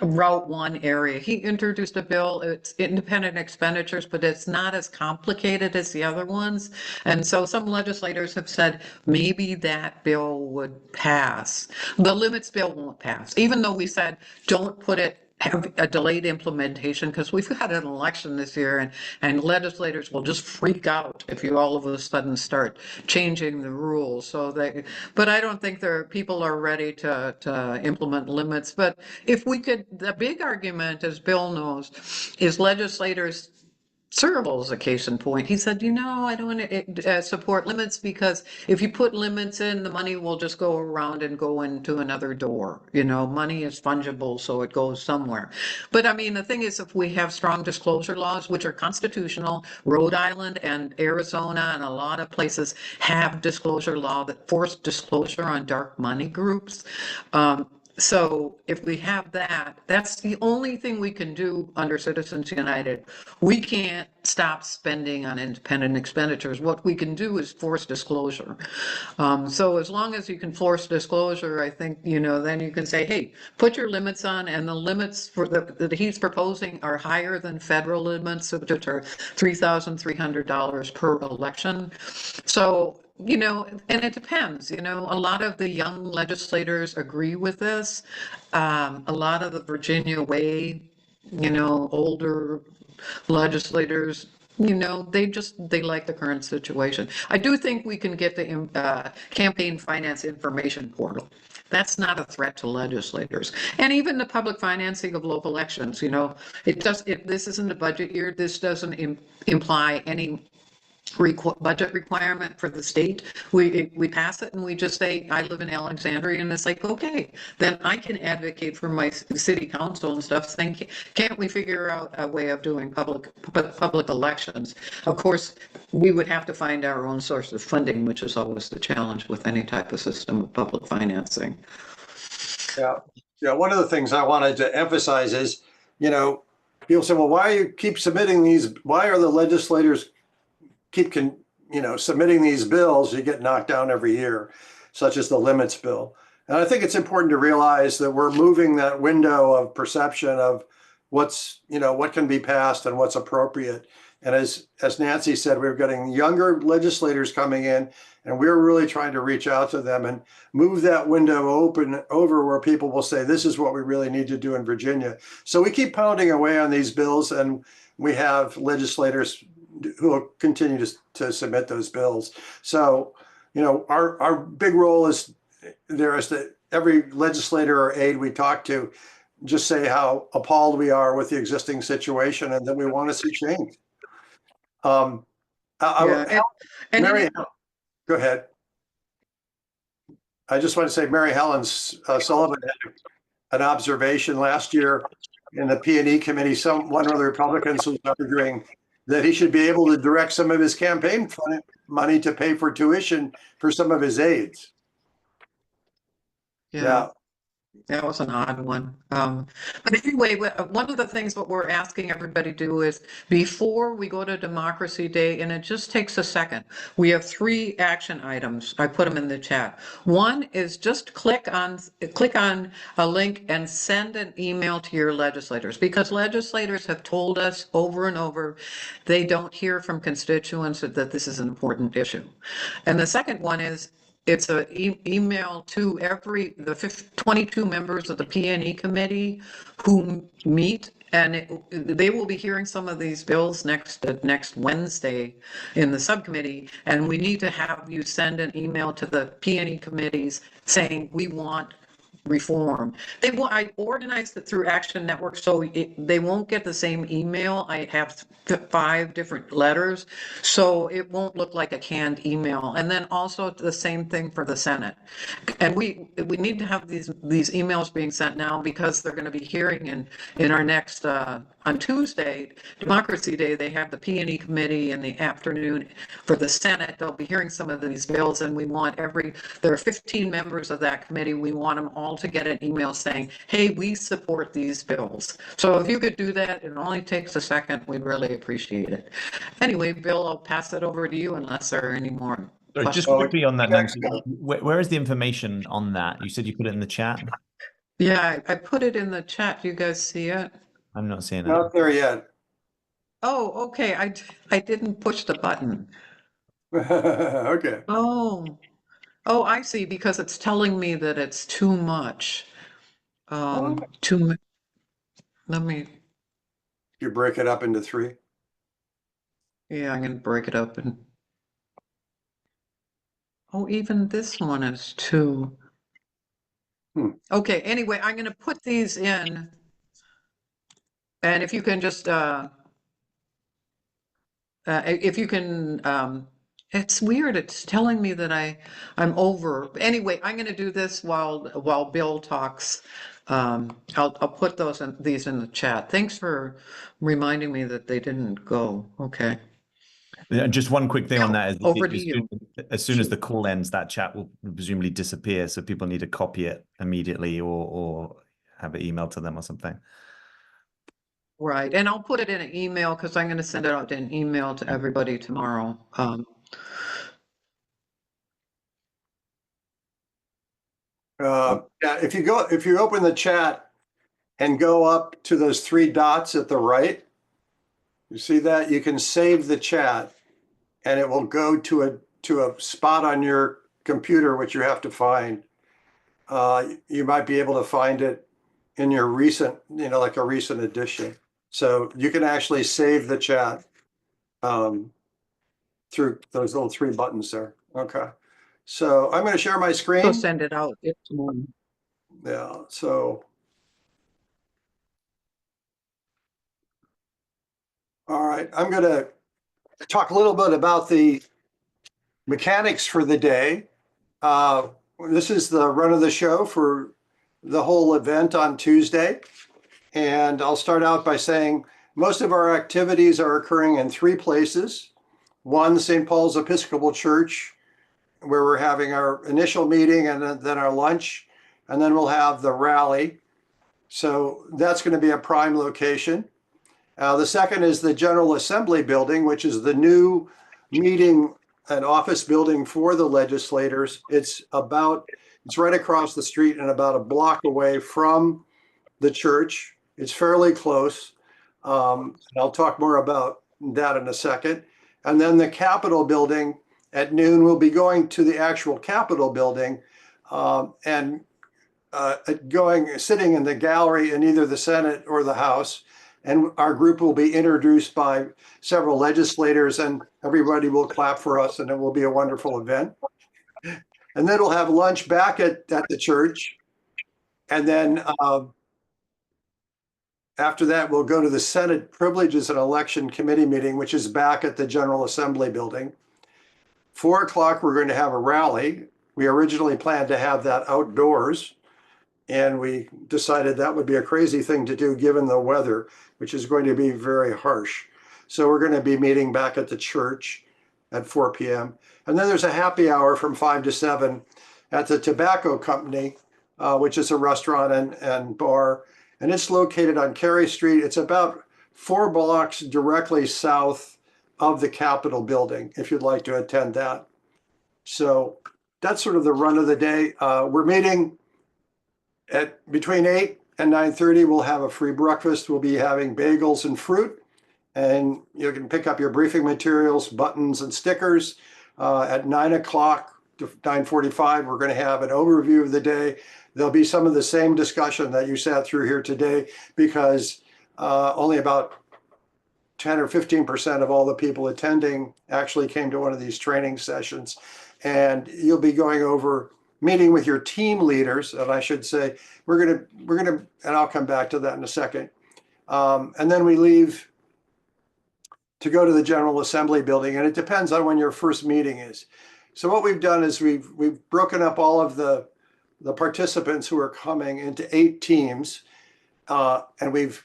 S5: Route 1 area. He introduced a bill. It's independent expenditures, but it's not as complicated as the other ones. And so some legislators have said maybe that bill would pass. The limits bill won't pass, even though we said don't put it have a delayed implementation because we've had an election this year and legislators will just freak out if you all of a sudden start changing the rules. But I don't think people are ready to implement limits. But if we could, the big argument, as Bill knows, is legislators. Searable's a case in point. He said, I don't want to support limits because if you put limits in, the money will just go around and go into another door. Money is fungible, so it goes somewhere. But I mean, the thing is, if we have strong disclosure laws, which are constitutional, Rhode Island and Arizona and a lot of places have disclosure law that force disclosure on dark money groups. So if we have that, that's the only thing we can do under Citizens United. We can't stop spending on independent expenditures. What we can do is force disclosure. So as long as you can force disclosure, I think, then you can say, hey, put your limits on, and the limits that he's proposing are higher than federal limits, which are $3,300 per election. So, and it depends, a lot of the young legislators agree with this. A lot of the Virginia way, older legislators, they like the current situation. I do think we can get the campaign finance information portal. That's not a threat to legislators. And even the public financing of local elections, this isn't a budget year. This doesn't imply any budget requirement for the state. We pass it and we just say, I live in Alexandria, and it's like, okay, then I can advocate for my city council and stuff, saying, can't we figure out a way of doing public elections? Of course, we would have to find our own source of funding, which is always the challenge with any type of system of public financing.
S2: Yeah. One of the things I wanted to emphasize is, people say, well, why you keep submitting these? Why are the legislators keep submitting these bills? You get knocked down every year, such as the limits bill. And I think it's important to realize that we're moving that window of perception of what's, what can be passed and what's appropriate. And as Nancy said, we're getting younger legislators coming in, and we're really trying to reach out to them and move that window over where people will say, this is what we really need to do in Virginia. So we keep pounding away on these bills, and we have legislators who will continue to submit those bills. So, our big role is that every legislator or aide we talk to just say how appalled we are with the existing situation and that we want to see change. Mary, go ahead. I just want to say Mary Helen Sullivan had an observation last year in the P&E committee. One of the Republicans was arguing that he should be able to direct some of his campaign money to pay for tuition for some of his aides. Yeah.
S5: That was an odd one. But anyway, one of the things what we're asking everybody to do is before we go to Democracy Day, and it just takes a second, we have 3 action items. I put them in the chat. One is just click on a link and send an email to your legislators, because legislators have told us over and over they don't hear from constituents that this is an important issue. And the second one is it's an email to the 22 members of the P&E committee who meet, and they will be hearing some of these bills next Wednesday in the subcommittee. And we need to have you send an email to the P&E committees saying we want reform. I organized it through Action Network, so they won't get the same email. I have 5 different letters, so it won't look like a canned email. And then also the same thing for the Senate. And we need to have these emails being sent now, because they're going to be hearing in our next on Tuesday, Democracy Day. They have the P&E committee in the afternoon. For the Senate, they'll be hearing some of these bills, and we want there are 15 members of that committee. We want them all to get an email saying, hey, we support these bills. So if you could do that, it only takes a second. We'd really appreciate it. Anyway, Bill, I'll pass it over to you unless there are any more.
S1: Just quickly on that, Nancy, where is the information on that? You said you put it in the chat?
S5: Yeah, I put it in the chat. You guys see it?
S1: I'm not seeing it.
S2: Not there yet.
S5: Oh, okay. I didn't push the button.
S2: Okay.
S5: Oh, I see, because it's telling me that it's too much. let me,
S2: You break it up into 3.
S5: yeah, I'm gonna break it up and. Oh, even this one is 2. Okay, anyway, I'm gonna put these in. And if you can just, if you can, it's weird, it's telling me that I'm over. Anyway, I'm gonna do this while Bill talks. I'll put these in the chat. Thanks for reminding me that they didn't go. Okay.
S1: Just one quick thing on that is
S5: Over to you.
S1: as soon as the call ends, that chat will presumably disappear. So people need to copy it immediately or have it emailed to them or something.
S5: Right, and I'll put it in an email because I'm gonna send it out in an email to everybody tomorrow.
S2: Yeah, if you open the chat and go up to those 3 dots at the right, you see that you can save the chat and it will go to a spot on your computer, which you have to find. You might be able to find it in your recent, like a recent edition. So you can actually save the chat through those little 3 buttons there. Okay. So I'm going to share my screen.
S5: So send it out tomorrow.
S2: Yeah, so. All right, I'm going to talk a little bit about the mechanics for the day. This is the run of the show for the whole event on Tuesday. And I'll start out by saying most of our activities are occurring in 3 places. One, St. Paul's Episcopal Church, where we're having our initial meeting and then our lunch, and then we'll have the rally. So that's going to be a prime location. The second is the General Assembly building, which is the new meeting and office building for the legislators. It's right across the street and about a block away from the church. It's fairly close. I'll talk more about that in a second. And then the Capitol building at noon, we'll be going to the actual Capitol building and sitting in the gallery in either the Senate or the House. And our group will be introduced by several legislators and everybody will clap for us and it will be a wonderful event. And then we'll have lunch back at the church. And then after that, we'll go to the Senate Privileges and Election Committee meeting, which is back at the General Assembly building. 4 o'clock, we're going to have a rally. We originally planned to have that outdoors. And we decided that would be a crazy thing to do given the weather, which is going to be very harsh. So we're going to be meeting back at the church at 4 p.m. And then there's a happy hour from 5 to 7 at the Tobacco Company, which is a restaurant and bar. And it's located on Cary Street. It's about 4 blocks directly south of the Capitol building, if you'd like to attend that. So that's sort of the run of the day. We're meeting at between 8 and 9:30, we'll have a free breakfast. We'll be having bagels and fruit, and you can pick up your briefing materials, buttons, and stickers. At 9 o'clock to 9:45, we're going to have an overview of the day. There'll be some of the same discussion that you sat through here today because only about 10 or 15% of all the people attending actually came to one of these training sessions. And you'll be going over meeting with your team leaders, and I should say, we're gonna, and I'll come back to that in a second. And then we leave to go to the General Assembly building, and it depends on when your first meeting is. So what we've done is we've broken up all of the participants who are coming into 8 teams, and we've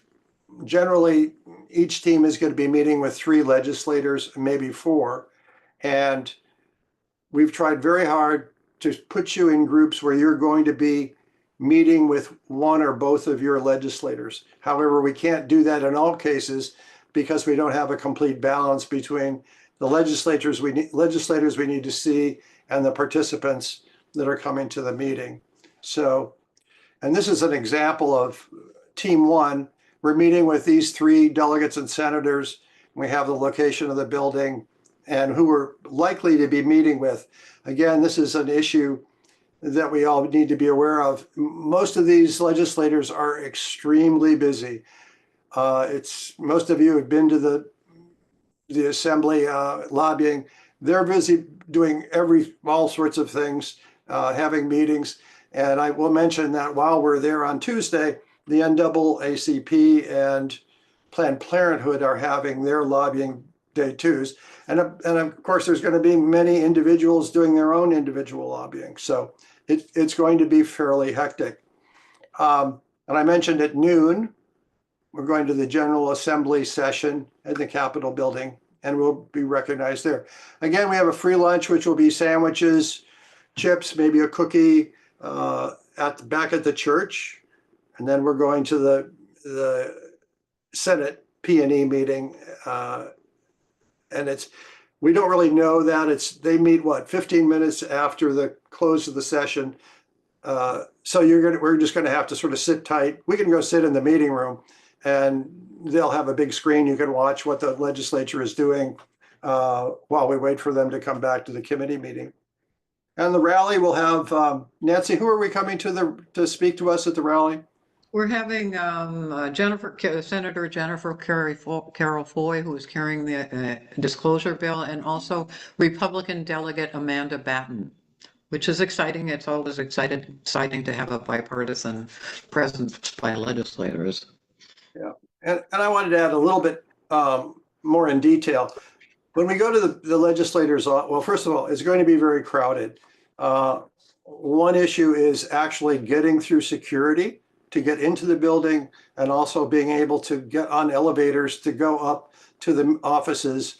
S2: generally, each team is going to be meeting with 3 legislators, maybe 4, and we've tried very hard to put you in groups where you're going to be meeting with one or both of your legislators. However, we can't do that in all cases because we don't have a complete balance between the legislators we need to see and the participants that are coming to the meeting. So, and this is an example of Team 1. We're meeting with these 3 delegates and senators. We have the location of the building and who we're likely to be meeting with. Again, this is an issue that we all need to be aware of. Most of these legislators are extremely busy. Most of you have been to the assembly lobbying. They're busy doing all sorts of things, having meetings. And I will mention that while we're there on Tuesday, the NAACP and Planned Parenthood are having their lobbying day twos. And of course, there's going to be many individuals doing their own individual lobbying. So it's going to be fairly hectic. And I mentioned at noon, we're going to the General Assembly session at the Capitol building, and we'll be recognized there. Again, we have a free lunch, which will be sandwiches, chips, maybe a cookie back at the church. And then we're going to the Senate P&E meeting. And we don't really know that. They meet, 15 minutes after the close of the session. So we're just gonna have to sort of sit tight. We can go sit in the meeting room, and they'll have a big screen. You can watch what the legislature is doing while we wait for them to come back to the committee meeting. And the rally will have, Nancy, who are we coming to speak to us at the rally?
S5: We're having Senator Jennifer Carol Foy, who is carrying the disclosure bill, and also Republican Delegate Amanda Batten, which is exciting. It's always exciting to have a bipartisan presence by legislators.
S2: Yeah, and I wanted to add a little bit more in detail. When we go to the legislators, well, first of all, it's going to be very crowded. One issue is actually getting through security to get into the building, and also being able to get on elevators to go up to the offices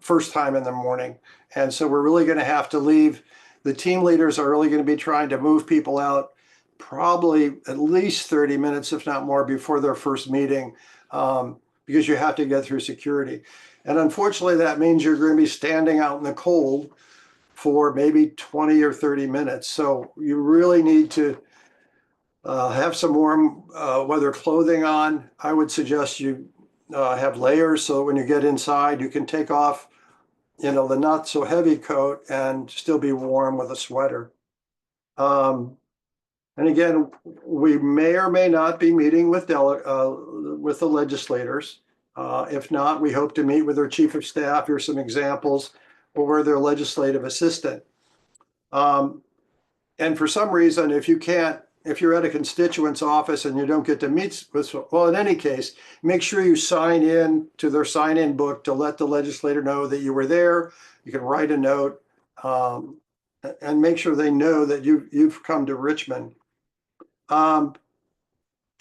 S2: first time in the morning. And so we're really going to have to leave. The team leaders are really going to be trying to move people out probably at least 30 minutes, if not more, before their first meeting, because you have to get through security. And unfortunately, that means you're going to be standing out in the cold for maybe 20 or 30 minutes. So you really need to have some warm weather clothing on. I would suggest you have layers, so when you get inside, you can take off, the not so heavy coat and still be warm with a sweater. And again, we may or may not be meeting with the legislators. If not, we hope to meet with their chief of staff. Here's some examples, or their legislative assistant. And for some reason, if you're at a constituent's office and you don't get to meet with, well, in any case, make sure you sign in to their sign-in book to let the legislator know that you were there. You can write a note and make sure they know that you've come to Richmond.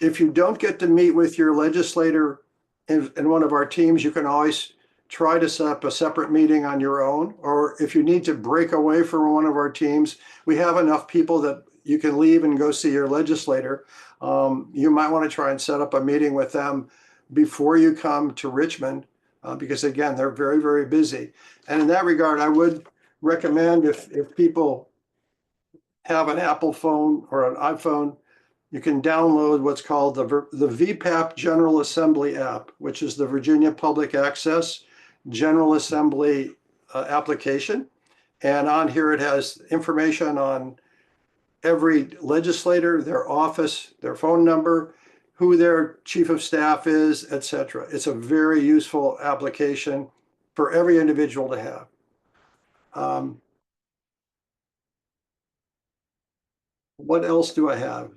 S2: If you don't get to meet with your legislator in one of our teams, you can always try to set up a separate meeting on your own. Or if you need to break away from one of our teams, we have enough people that you can leave and go see your legislator. You might want to try and set up a meeting with them before you come to Richmond, because again, they're very, very busy. And in that regard, I would recommend if people have an Apple phone or an iPhone, you can download what's called the VPAP General Assembly app, which is the Virginia Public Access General Assembly application. And on here, it has information on every legislator, their office, their phone number, who their chief of staff is, etc. It's a very useful application for every individual to have. What else do I have?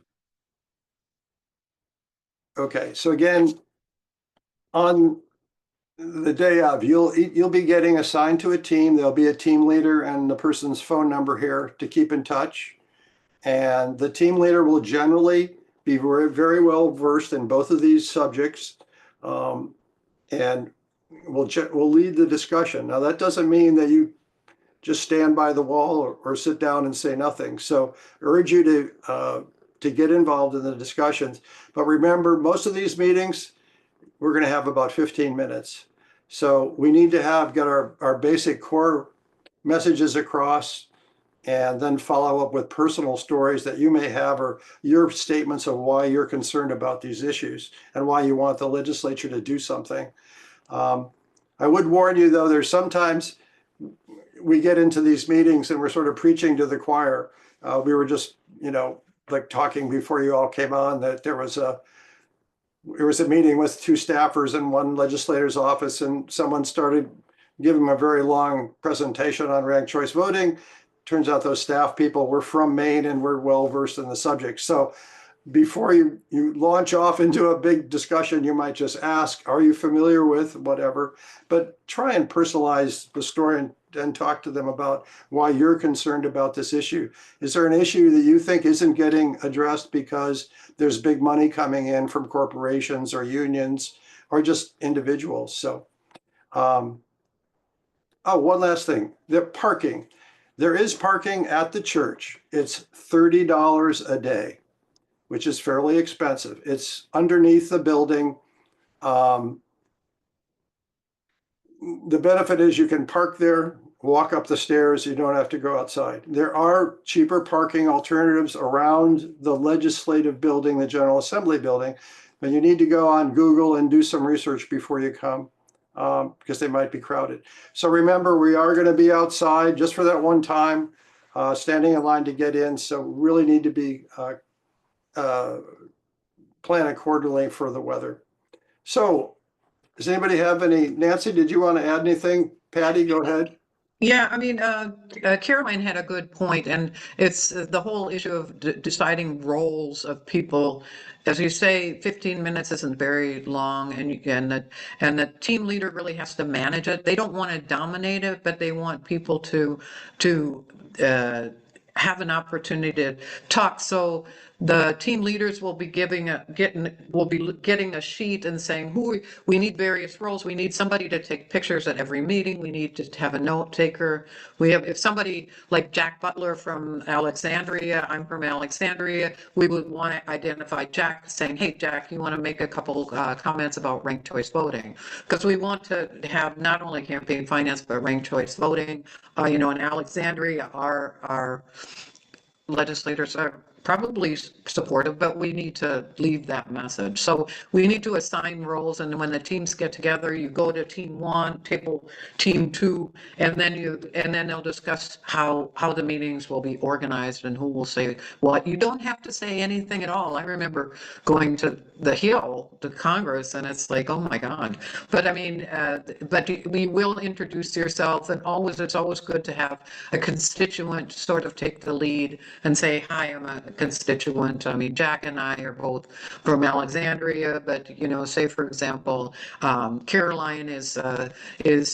S2: Okay, so again, on the day of, you'll be getting assigned to a team. There'll be a team leader and the person's phone number here to keep in touch. And the team leader will generally be very, very well versed in both of these subjects, and will lead the discussion. Now, that doesn't mean that you just stand by the wall or sit down and say nothing. So urge you to get involved in the discussions. But remember, most of these meetings, we're going to have about 15 minutes. So we need to get our basic core messages across, and then follow up with personal stories that you may have, or your statements of why you're concerned about these issues and why you want the legislature to do something. I would warn you, though, there's sometimes we get into these meetings and we're sort of preaching to the choir. We were just, like talking before you all came on, that there was there was a meeting with two staffers in one legislator's office, and someone started giving them a very long presentation on ranked choice voting. Turns out those staff people were from Maine and were well versed in the subject. So before you launch off into a big discussion, you might just ask, are you familiar with whatever? But try and personalize the story and talk to them about why you're concerned about this issue. Is there an issue that you think isn't getting addressed because there's big money coming in from corporations or unions or just individuals? So, oh, one last thing, the parking. There is parking at the church. It's $30 a day, which is fairly expensive. It's underneath the building. The benefit is you can park there, walk up the stairs. You don't have to go outside. There are cheaper parking alternatives around the legislative building, the General Assembly building, but you need to go on Google and do some research before you come, because they might be crowded. So remember, we are going to be outside just for that one time, standing in line to get in. So really need to be plan accordingly for the weather. So does anybody have any? Nancy, did you want to add anything? Patty, go ahead.
S5: Yeah, I mean, Caroline had a good point, and it's the whole issue of deciding roles of people. As you say, 15 minutes isn't very long, and the team leader really has to manage it. They don't want to dominate it, but they want people to have an opportunity to talk. So the team leaders will be getting a sheet and saying we need various roles. We need somebody to take pictures at every meeting. We need to have a note taker. If somebody like Jack Butler from Alexandria, I'm from Alexandria, we would want to identify Jack, saying, hey, Jack, you want to make a couple comments about ranked choice voting? Because we want to have not only campaign finance, but ranked choice voting. In Alexandria, our legislators are probably supportive, but we need to leave that message. So we need to assign roles, and when the teams get together, you go to team one, team two, and then they'll discuss how the meetings will be organized and who will say what. You don't have to say anything at all. I remember going to the Hill to Congress, and it's like, oh my God. But I mean, but we will introduce yourself, and it's always good to have a constituent sort of take the lead and say, hi, I'm a constituent. I mean, Jack and I are both from Alexandria, but say for example, Caroline is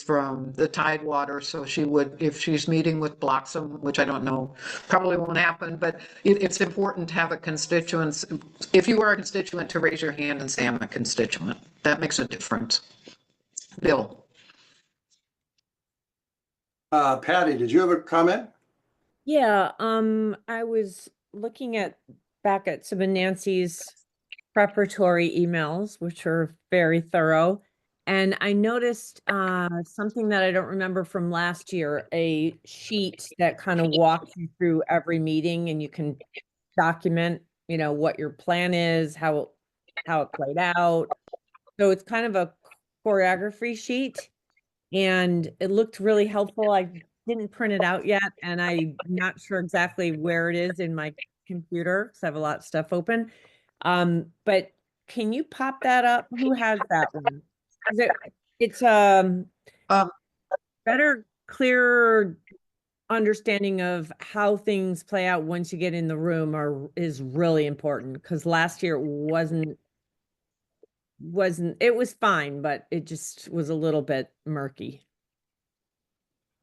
S5: from the Tidewater, so she would, if she's meeting with Bloxham, which I don't know, probably won't happen, but it's important to have a constituent. If you are a constituent, to raise your hand and say I'm a constituent. That makes a difference. Bill.
S2: Patty, did you have a comment?
S4: Yeah, I was looking back at some of Nancy's preparatory emails, which are very thorough. And I noticed something that I don't remember from last year, a sheet that kind of walks you through every meeting, and you can document, what your plan is, how it played out. So it's kind of a choreography sheet, and it looked really helpful. I didn't print it out yet, and I'm not sure exactly where it is in my computer because I have a lot of stuff open. But can you pop that up? Who has that one? It's better, clearer understanding of how things play out once you get in the room is really important, because last year it was fine, but it just was a little bit murky.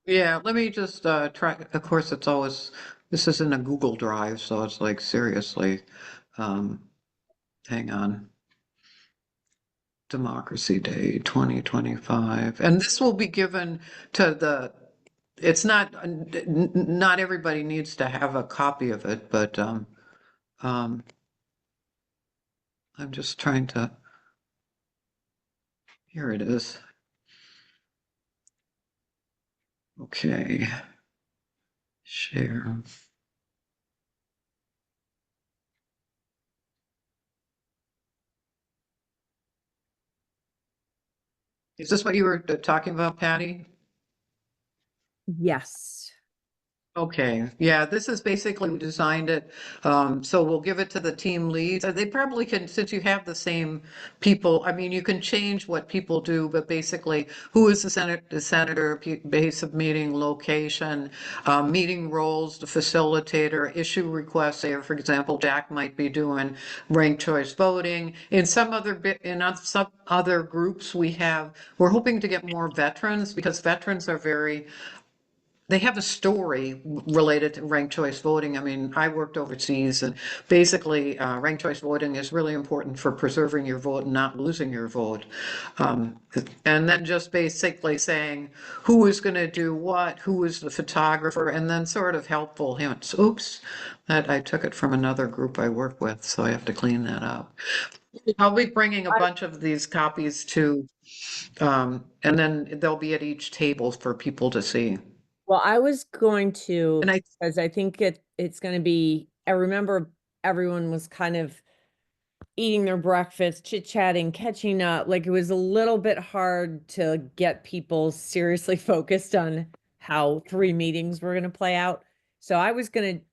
S5: Yeah, let me just try. Of course, this is in a Google Drive, so it's like seriously. Hang on. Democracy Day 2025. And this will be given to it's not everybody needs to have a copy of it, but I'm just trying to, here it is. Okay. Share. Is this what you were talking about, Patty?
S4: Yes.
S5: Okay, yeah, this is basically, we designed it, so we'll give it to the team leads. They probably can, since you have the same people, I mean, you can change what people do, but basically, who is the senator, base of meeting, location, meeting roles, the facilitator, issue requests, say, for example, Jack might be doing ranked choice voting. In some other groups, we're hoping to get more veterans, because veterans are they have a story related to ranked choice voting. I mean, I worked overseas, and basically, ranked choice voting is really important for preserving your vote and not losing your vote. And then just basically saying who is going to do what, who is the photographer, and then sort of helpful hints. Oops, that I took it from another group I work with, so I have to clean that up. I'll be bringing a bunch of these copies and then they'll be at each table for people to see.
S4: Well, I was going to,
S5: And
S4: because I think it's going to be, I remember everyone was kind of eating their breakfast, chit-chatting, catching up. Like, it was a little bit hard to get people seriously focused on how 3 meetings were going to play out. So I was going to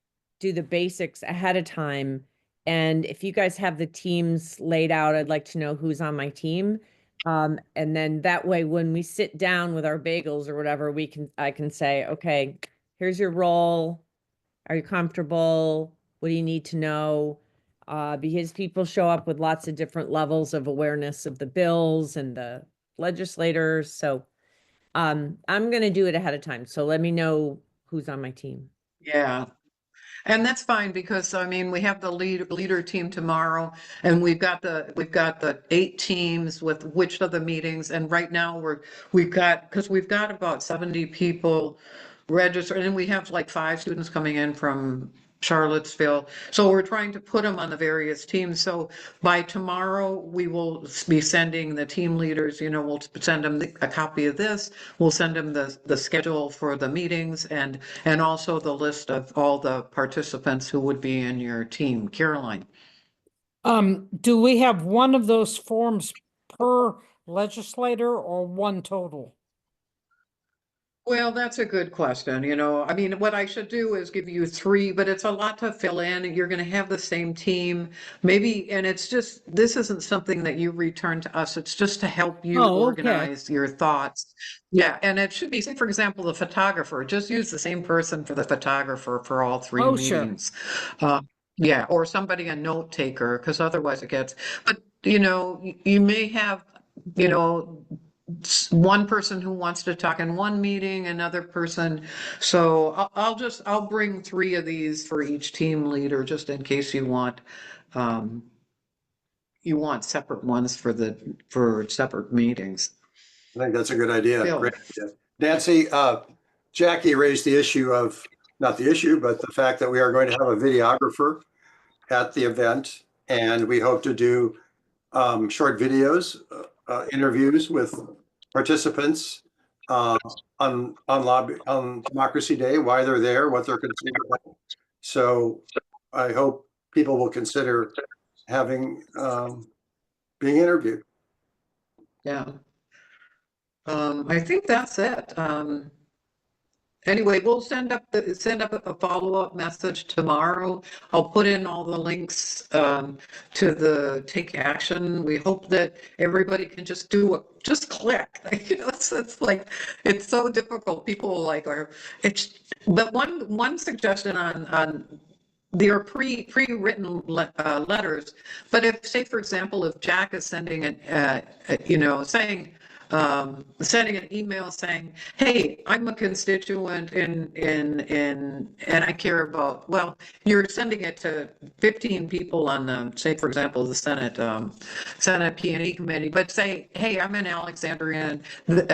S4: do the basics ahead of time. And if you guys have the teams laid out, I'd like to know who's on my team. And then that way, when we sit down with our bagels or whatever, I can say, okay, here's your role. Are you comfortable? What do you need to know? Because people show up with lots of different levels of awareness of the bills and the legislators. So I'm going to do it ahead of time. So let me know who's on my team.
S5: yeah, and that's fine, because I mean, we have the leader team tomorrow, and we've got the 8 teams with which of the meetings, and right now we've got about 70 people registered, and we have like 5 students coming in from Charlottesville. So we're trying to put them on the various teams. So by tomorrow, we will be sending the team leaders, we'll send them a copy of this. We'll send them the schedule for the meetings and also the list of all the participants who would be in your team. Caroline.
S6: Do we have one of those forms per legislator or one total?
S5: Well, that's a good question. I mean, what I should do is give you 3, but it's a lot to fill in, and you're going to have the same team. Maybe, and this isn't something that you return to us. It's just to help you
S6: Oh, okay.
S5: organize your thoughts. Yeah, and it should be, say, for example, the photographer. Just use the same person for the photographer for all 3
S6: Oh, sure.
S5: meetings. Yeah, or somebody, a note taker, because otherwise it gets, but you may have, one person who wants to talk in one meeting, another person. So I'll bring 3 of these for each team leader, just in case you want separate ones for separate meetings.
S2: I think that's a good idea.
S5: Bill.
S2: Great idea. Nancy, Jackie raised the issue of, not the issue, but the fact that we are going to have a videographer at the event, and we hope to do short videos, interviews with participants on Democracy Day, why they're there, what they're concerned about. So I hope people will consider having being interviewed.
S5: Yeah. I think that's it. Anyway, we'll send up a follow-up message tomorrow. I'll put in all the links to the take action. We hope that everybody can just click. It's so difficult. People but one suggestion on there are pre-written letters, but if, say, for example, if Jack is sending sending an email saying, "Hey, I'm a constituent and I care about," well, you're sending it to 15 people on the, say, for example, the Senate P&E committee, but say, "Hey, I'm an Alexandrian,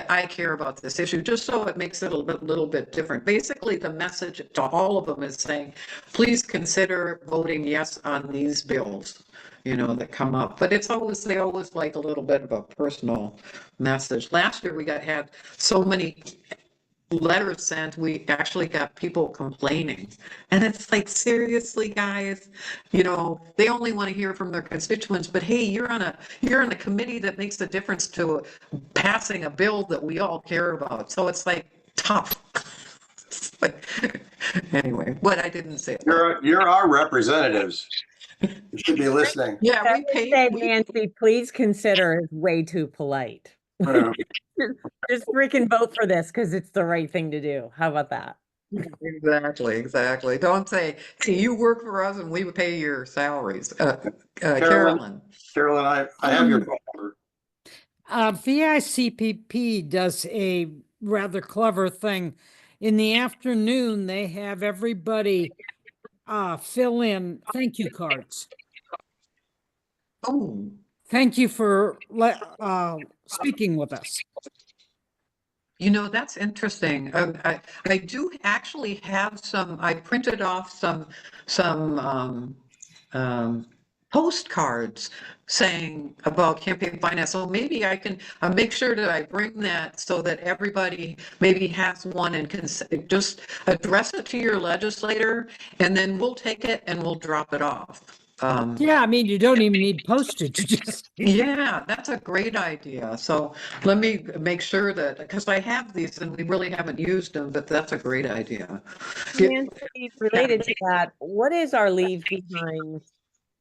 S5: I care about this issue," just so it makes it a little bit different. Basically, the message to all of them is saying, please consider voting yes on these bills, that come up. But they always like a little bit of a personal message. Last year we had so many letters sent, we actually got people complaining. And it's like, seriously, guys, they only want to hear from their constituents, but hey, you're on a committee that makes a difference to passing a bill that we all care about. So it's like tough. Anyway, what I didn't say.
S2: You're our representatives. You should be listening.
S5: Yeah,
S4: I
S5: we
S4: would
S5: paid.
S4: say, Nancy, please consider is way too polite.
S2: Yeah.
S4: Just freaking vote for this because it's the right thing to do. How about that?
S5: Exactly. Don't say, hey, you work for us and we pay your salaries.
S2: Carolyn,
S5: Carolyn.
S2: I have your phone number.
S6: VICPP does a rather clever thing. In the afternoon, they have everybody fill in thank you cards.
S5: Oh,
S6: Thank you for speaking with us.
S5: you know, that's interesting. I do actually have some, I printed off some postcards saying about campaign finance. So maybe I can make sure that I bring that so that everybody maybe has one and can just address it to your legislator, and then we'll take it and we'll drop it off.
S6: Yeah, I mean, you don't even need postage. Just
S5: Yeah, that's a great idea. So let me make sure that, because I have these and we really haven't used them, but that's a great idea.
S4: Nancy, related to that, what is our leave behind?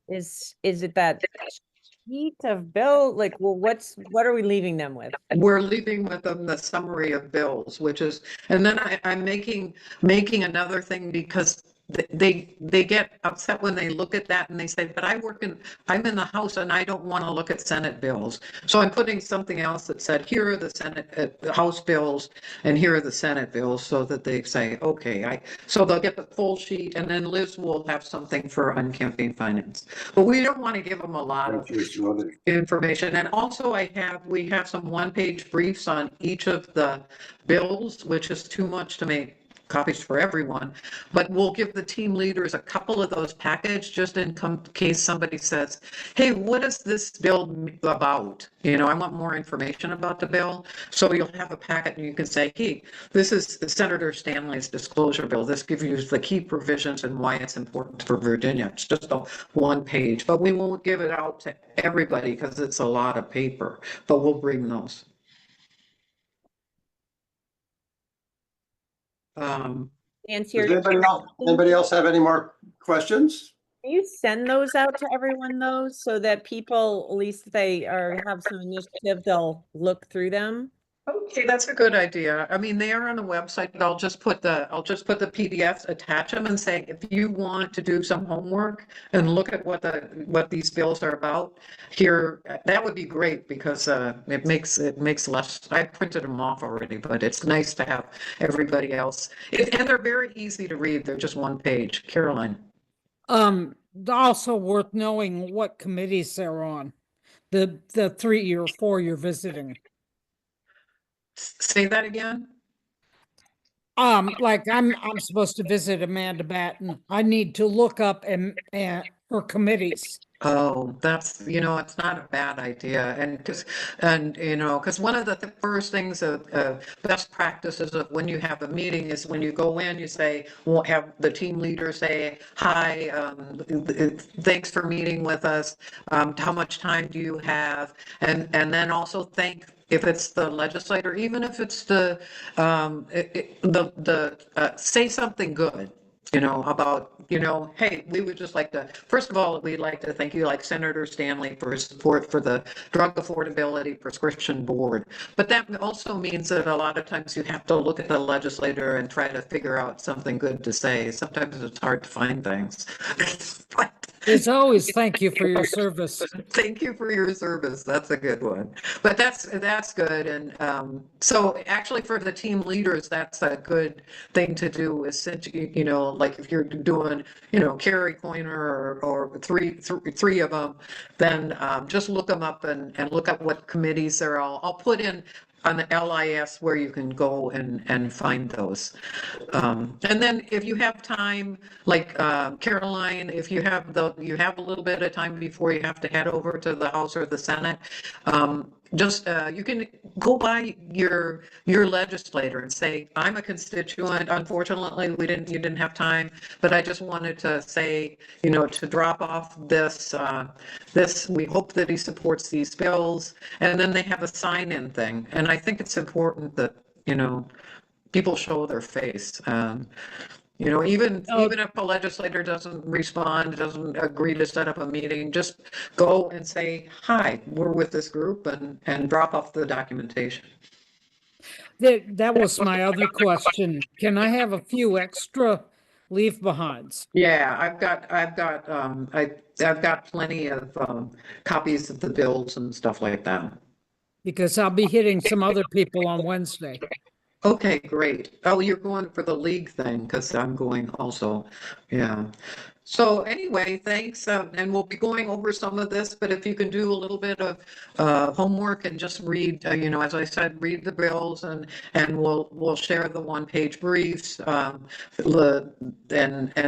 S4: Is it that sheet of bill? Like, well, what are we leaving them with?
S5: We're leaving with them the summary of bills, which is, and then I'm making another thing because they get upset when they look at that and they say, but I'm in the House and I don't want to look at Senate bills. So I'm putting something else that said, here are the House bills and here are the Senate bills, so that they say, okay, so they'll get the full sheet, and then Liz will have something for on-campaign finance. But we don't want to give them a lot of information. And also we have some one-page briefs on each of the bills, which is too much to make copies for everyone, but we'll give the team leaders a couple of those packaged just in case somebody says, hey, what is this bill about? You know, I want more information about the bill. So you'll have a packet and you can say, hey, this is Senator Stanley's disclosure bill. This gives you the key provisions and why it's important for Virginia. It's just a one page, but we won't give it out to everybody because it's a lot of paper, but we'll bring those.
S4: Nancy,
S2: Does anybody else have any more questions?
S4: can you send those out to everyone though, so that people, at least if they have some initiative, they'll look through them?
S5: Okay, that's a good idea. I mean, they are on the website, but I'll just put the PDFs, attach them and say, if you want to do some homework and look at what these bills are about here, that would be great, because it makes less, I printed them off already, but it's nice to have everybody else. And they're very easy to read. They're just one page. Caroline.
S6: also worth knowing what committees they're on. The 3 or 4 you're visiting.
S5: Say that again.
S6: Like I'm supposed to visit Amanda Batten. I need to look up and her committees.
S5: Oh, that's, it's not a bad idea. And because one of the first things of best practices of when you have a meeting is when you go in, you say, we'll have the team leader say, hi, thanks for meeting with us. How much time do you have? And then also thank, if it's the legislator, even if it's say something good, about, hey, we would just like to, first of all, we'd like to thank you, like Senator Stanley, for his support for the Drug Affordability Prescription Board. But that also means that a lot of times you have to look at the legislator and try to figure out something good to say. Sometimes it's hard to find things. But
S6: As always, thank you for your service.
S5: thank you for your service. That's a good one. But that's good. And so actually for the team leaders, that's a good thing to do, is since, like if you're doing, Carrie Coiner or three of them, then just look them up and look up what committees they're all. I'll put in on the LIS where you can go and find those. And then if you have time, like Caroline, if you have a little bit of time before you have to head over to the House or the Senate, just you can go by your legislator and say, I'm a constituent. Unfortunately, you didn't have time, but I just wanted to say, to drop off this. We hope that he supports these bills, and then they have a sign-in thing. And I think it's important that people show their face. You know, even
S6: Oh.
S5: even if a legislator doesn't respond, doesn't agree to set up a meeting, just go and say, hi, we're with this group, and drop off the documentation.
S6: That was my other question. Can I have a few extra leave behinds?
S5: Yeah, I've got plenty of copies of the bills and stuff like that.
S6: Because I'll be hitting some other people on Wednesday.
S5: Okay, great. Oh, you're going for the league thing because I'm going also. Yeah. So anyway, thanks. And we'll be going over some of this, but if you can do a little bit of homework and just read, you know, as I said, read the bills, and we'll share the one-page briefs, and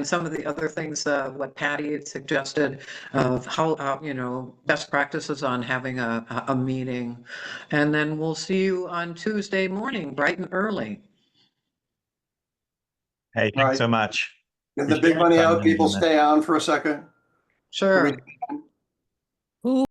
S5: some of the other things, what Patty had suggested of how, you know, best practices on having a meeting. And then we'll see you on Tuesday morning, bright and early.
S1: Hey,
S2: Right.
S1: thanks so much.
S2: Did the
S1: Appreciate
S2: big money
S1: your time
S2: out
S1: and
S2: people
S1: the-
S2: stay on for a second?
S5: Sure.
S2: We-
S6: Who